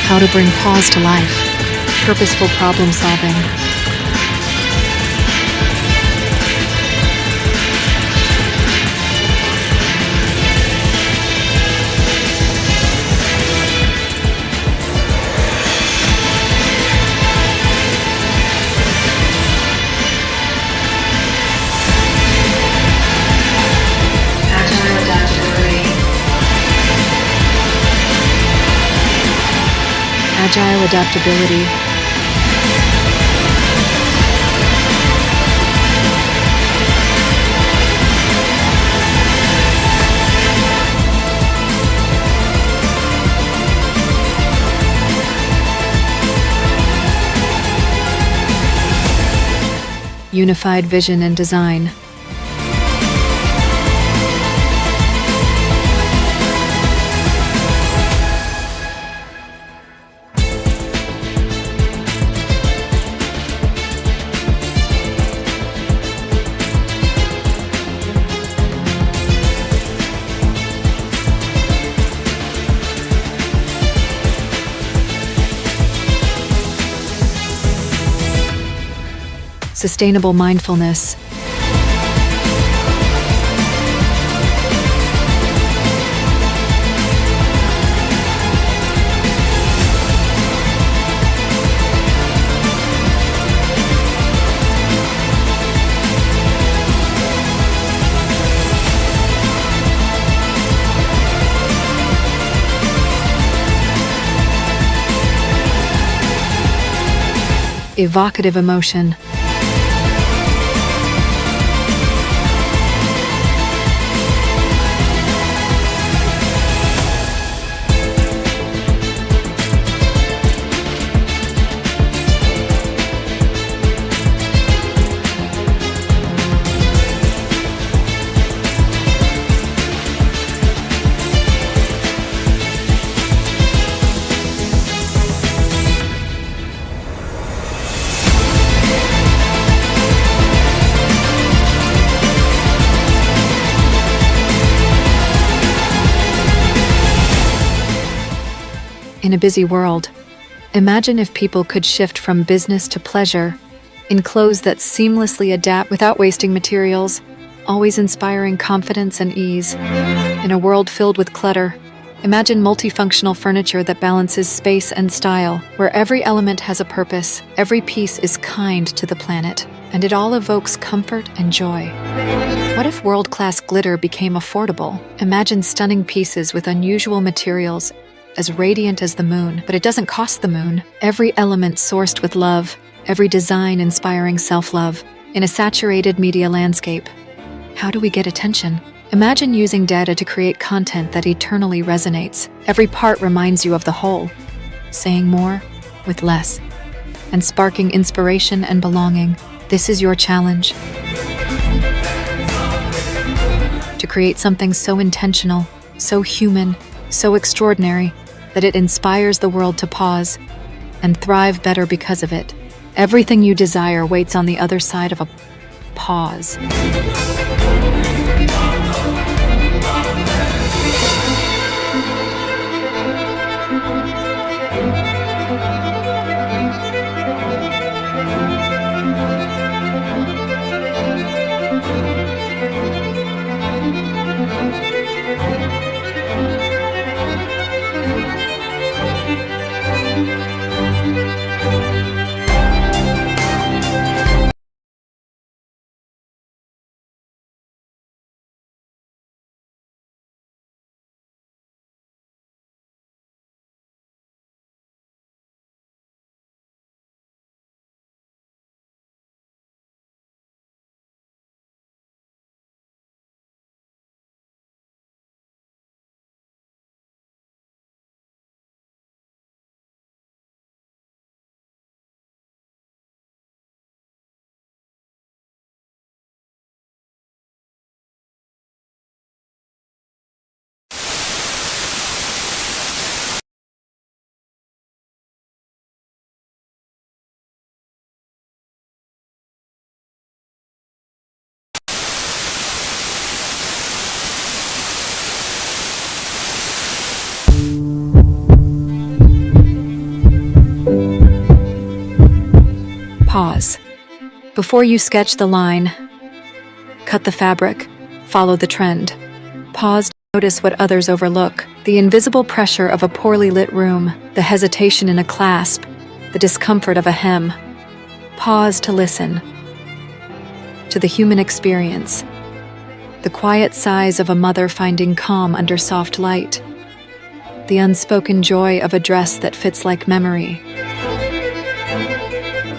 How to bring pause to life, purposeful problem solving. Agile adaptability. Unified vision and design. Sustainable mindfulness. Evocative emotion. In a busy world, imagine if people could shift from business to pleasure, in clothes that seamlessly adapt without wasting materials, always inspiring confidence and ease. In a world filled with clutter, imagine multifunctional furniture that balances space and style, where every element has a purpose, every piece is kind to the planet, and it all evokes comfort and joy. What if world-class glitter became affordable? Imagine stunning pieces with unusual materials, as radiant as the moon, but it doesn't cost the moon. Every element sourced with love, every design inspiring self-love. In a saturated media landscape, how do we get attention? Imagine using data to create content that eternally resonates. Every part reminds you of the whole, saying more with less, and sparking inspiration and belonging. This is your challenge. To create something so intentional, so human, so extraordinary, that it inspires the world to pause and thrive better because of it. Everything you desire waits on the other side of a pause. Pause. Before you sketch the line, cut the fabric, follow the trend. Pause to notice what others overlook. The invisible pressure of a poorly lit room, the hesitation in a clasp, the discomfort of a hem. Pause to listen to the human experience, the quiet sighs of a mother finding calm under soft light, the unspoken joy of a dress that fits like memory.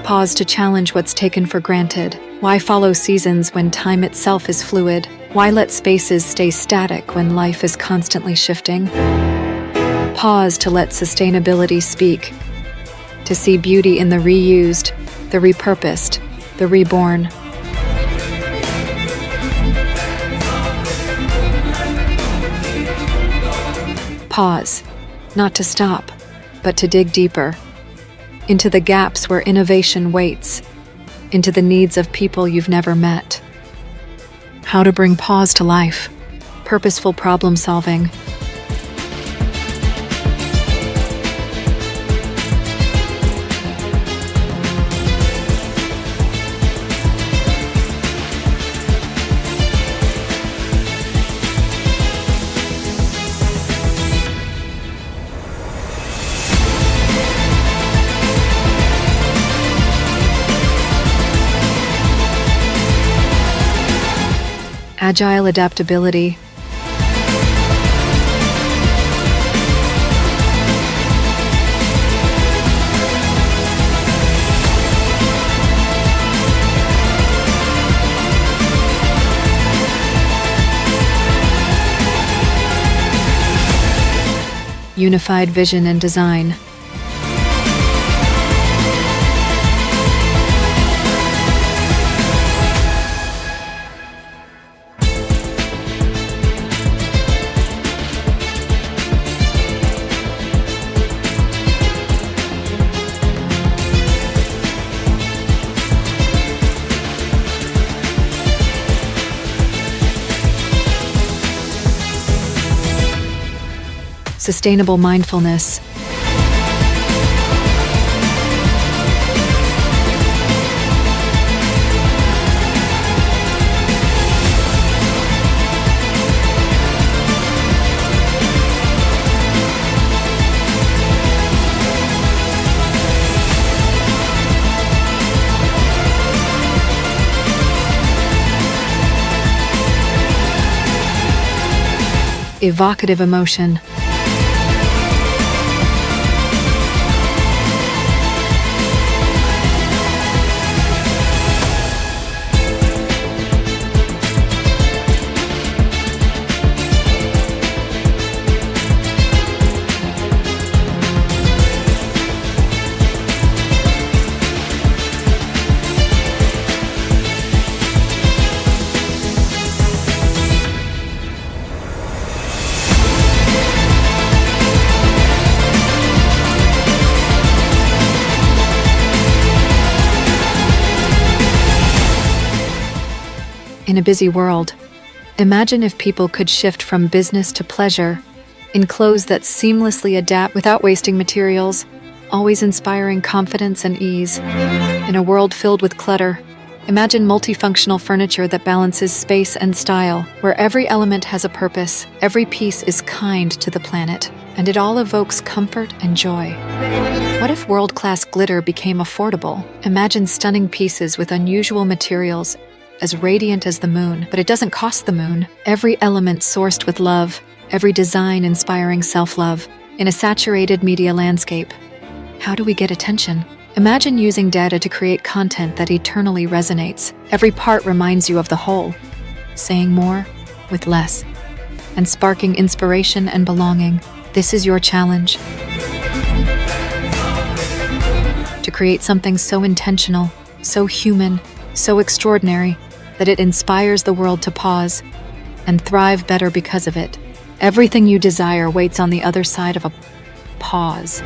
Pause to challenge what's taken for granted. Why follow seasons when time itself is fluid? Why let spaces stay static when life is constantly shifting? Pause to let sustainability speak, to see beauty in the reused, the repurposed, the reborn. Pause, not to stop, but to dig deeper, into the gaps where innovation waits, into the needs of people you've never met. How to bring pause to life. Purposeful problem solving. Agile adaptability. Unified vision and design. Sustainable mindfulness. Evocative emotion. In a busy world, imagine if people could shift from business to pleasure, in clothes that seamlessly adapt without wasting materials, always inspiring confidence and ease. In a world filled with clutter, imagine multifunctional furniture that balances space and style, where every element has a purpose, every piece is kind to the planet, and it all evokes comfort and joy. What if world-class glitter became affordable? Imagine stunning pieces with unusual materials, as radiant as the moon, but it doesn't cost the moon. Every element sourced with love, every design inspiring self-love. In a saturated media landscape, how do we get attention? Imagine using data to create content that eternally resonates. Every part reminds you of the whole, saying more with less, and sparking inspiration and belonging. This is your challenge. To create something so intentional, so human, so extraordinary, that it inspires the world to pause and thrive better because of it. Everything you desire waits on the other side of a pause.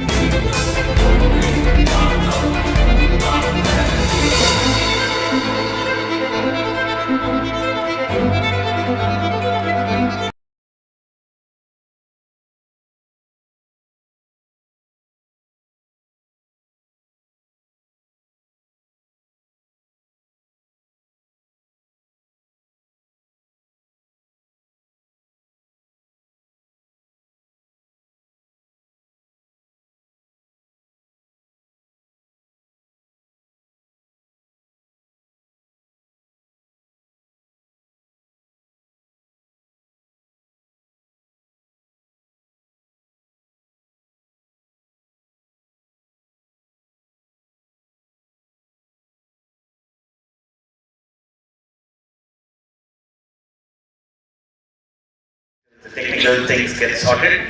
the technical things get sorted.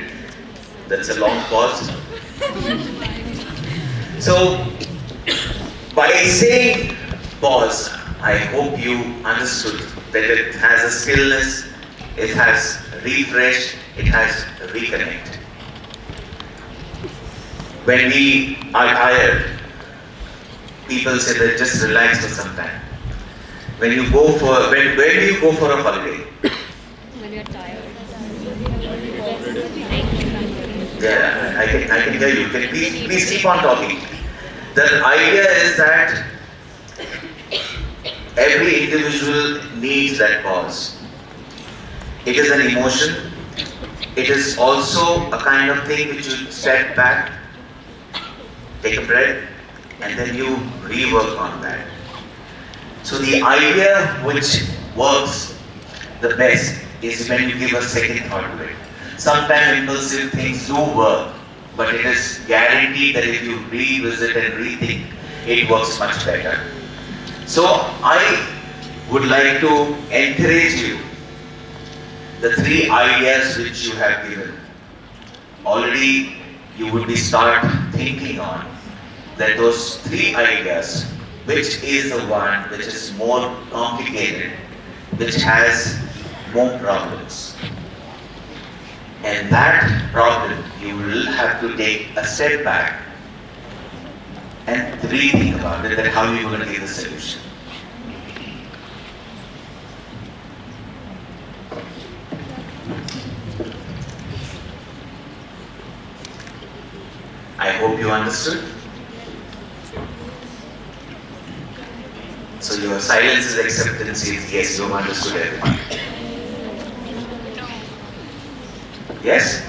That's a long pause. So, by saying pause, I hope you understood that it has a stillness, it has refresh, it has reconnect. When we are tired, people say that just relax for some time. When do you go for a holiday? When you're tired. Yeah, I can hear you. Please keep on talking. The idea is that every individual needs that pause. It is an emotion. It is also a kind of thing which you step back, take a breath, and then you rework on that. So the idea which works the best is when you give a second thought to it. Sometimes impulsive things do work, but it is guaranteed that if you revisit and rethink, it works much better. So I would like to encourage you, the three ideas which you have given, already you would be start thinking on that those three ideas, which is the one which is more complicated, which has more problems. And that problem, you will have to take a step back and rethink about it, that how you're going to give the solution. I hope you understood. So your silence is acceptance is yes, you have understood everything. Yes?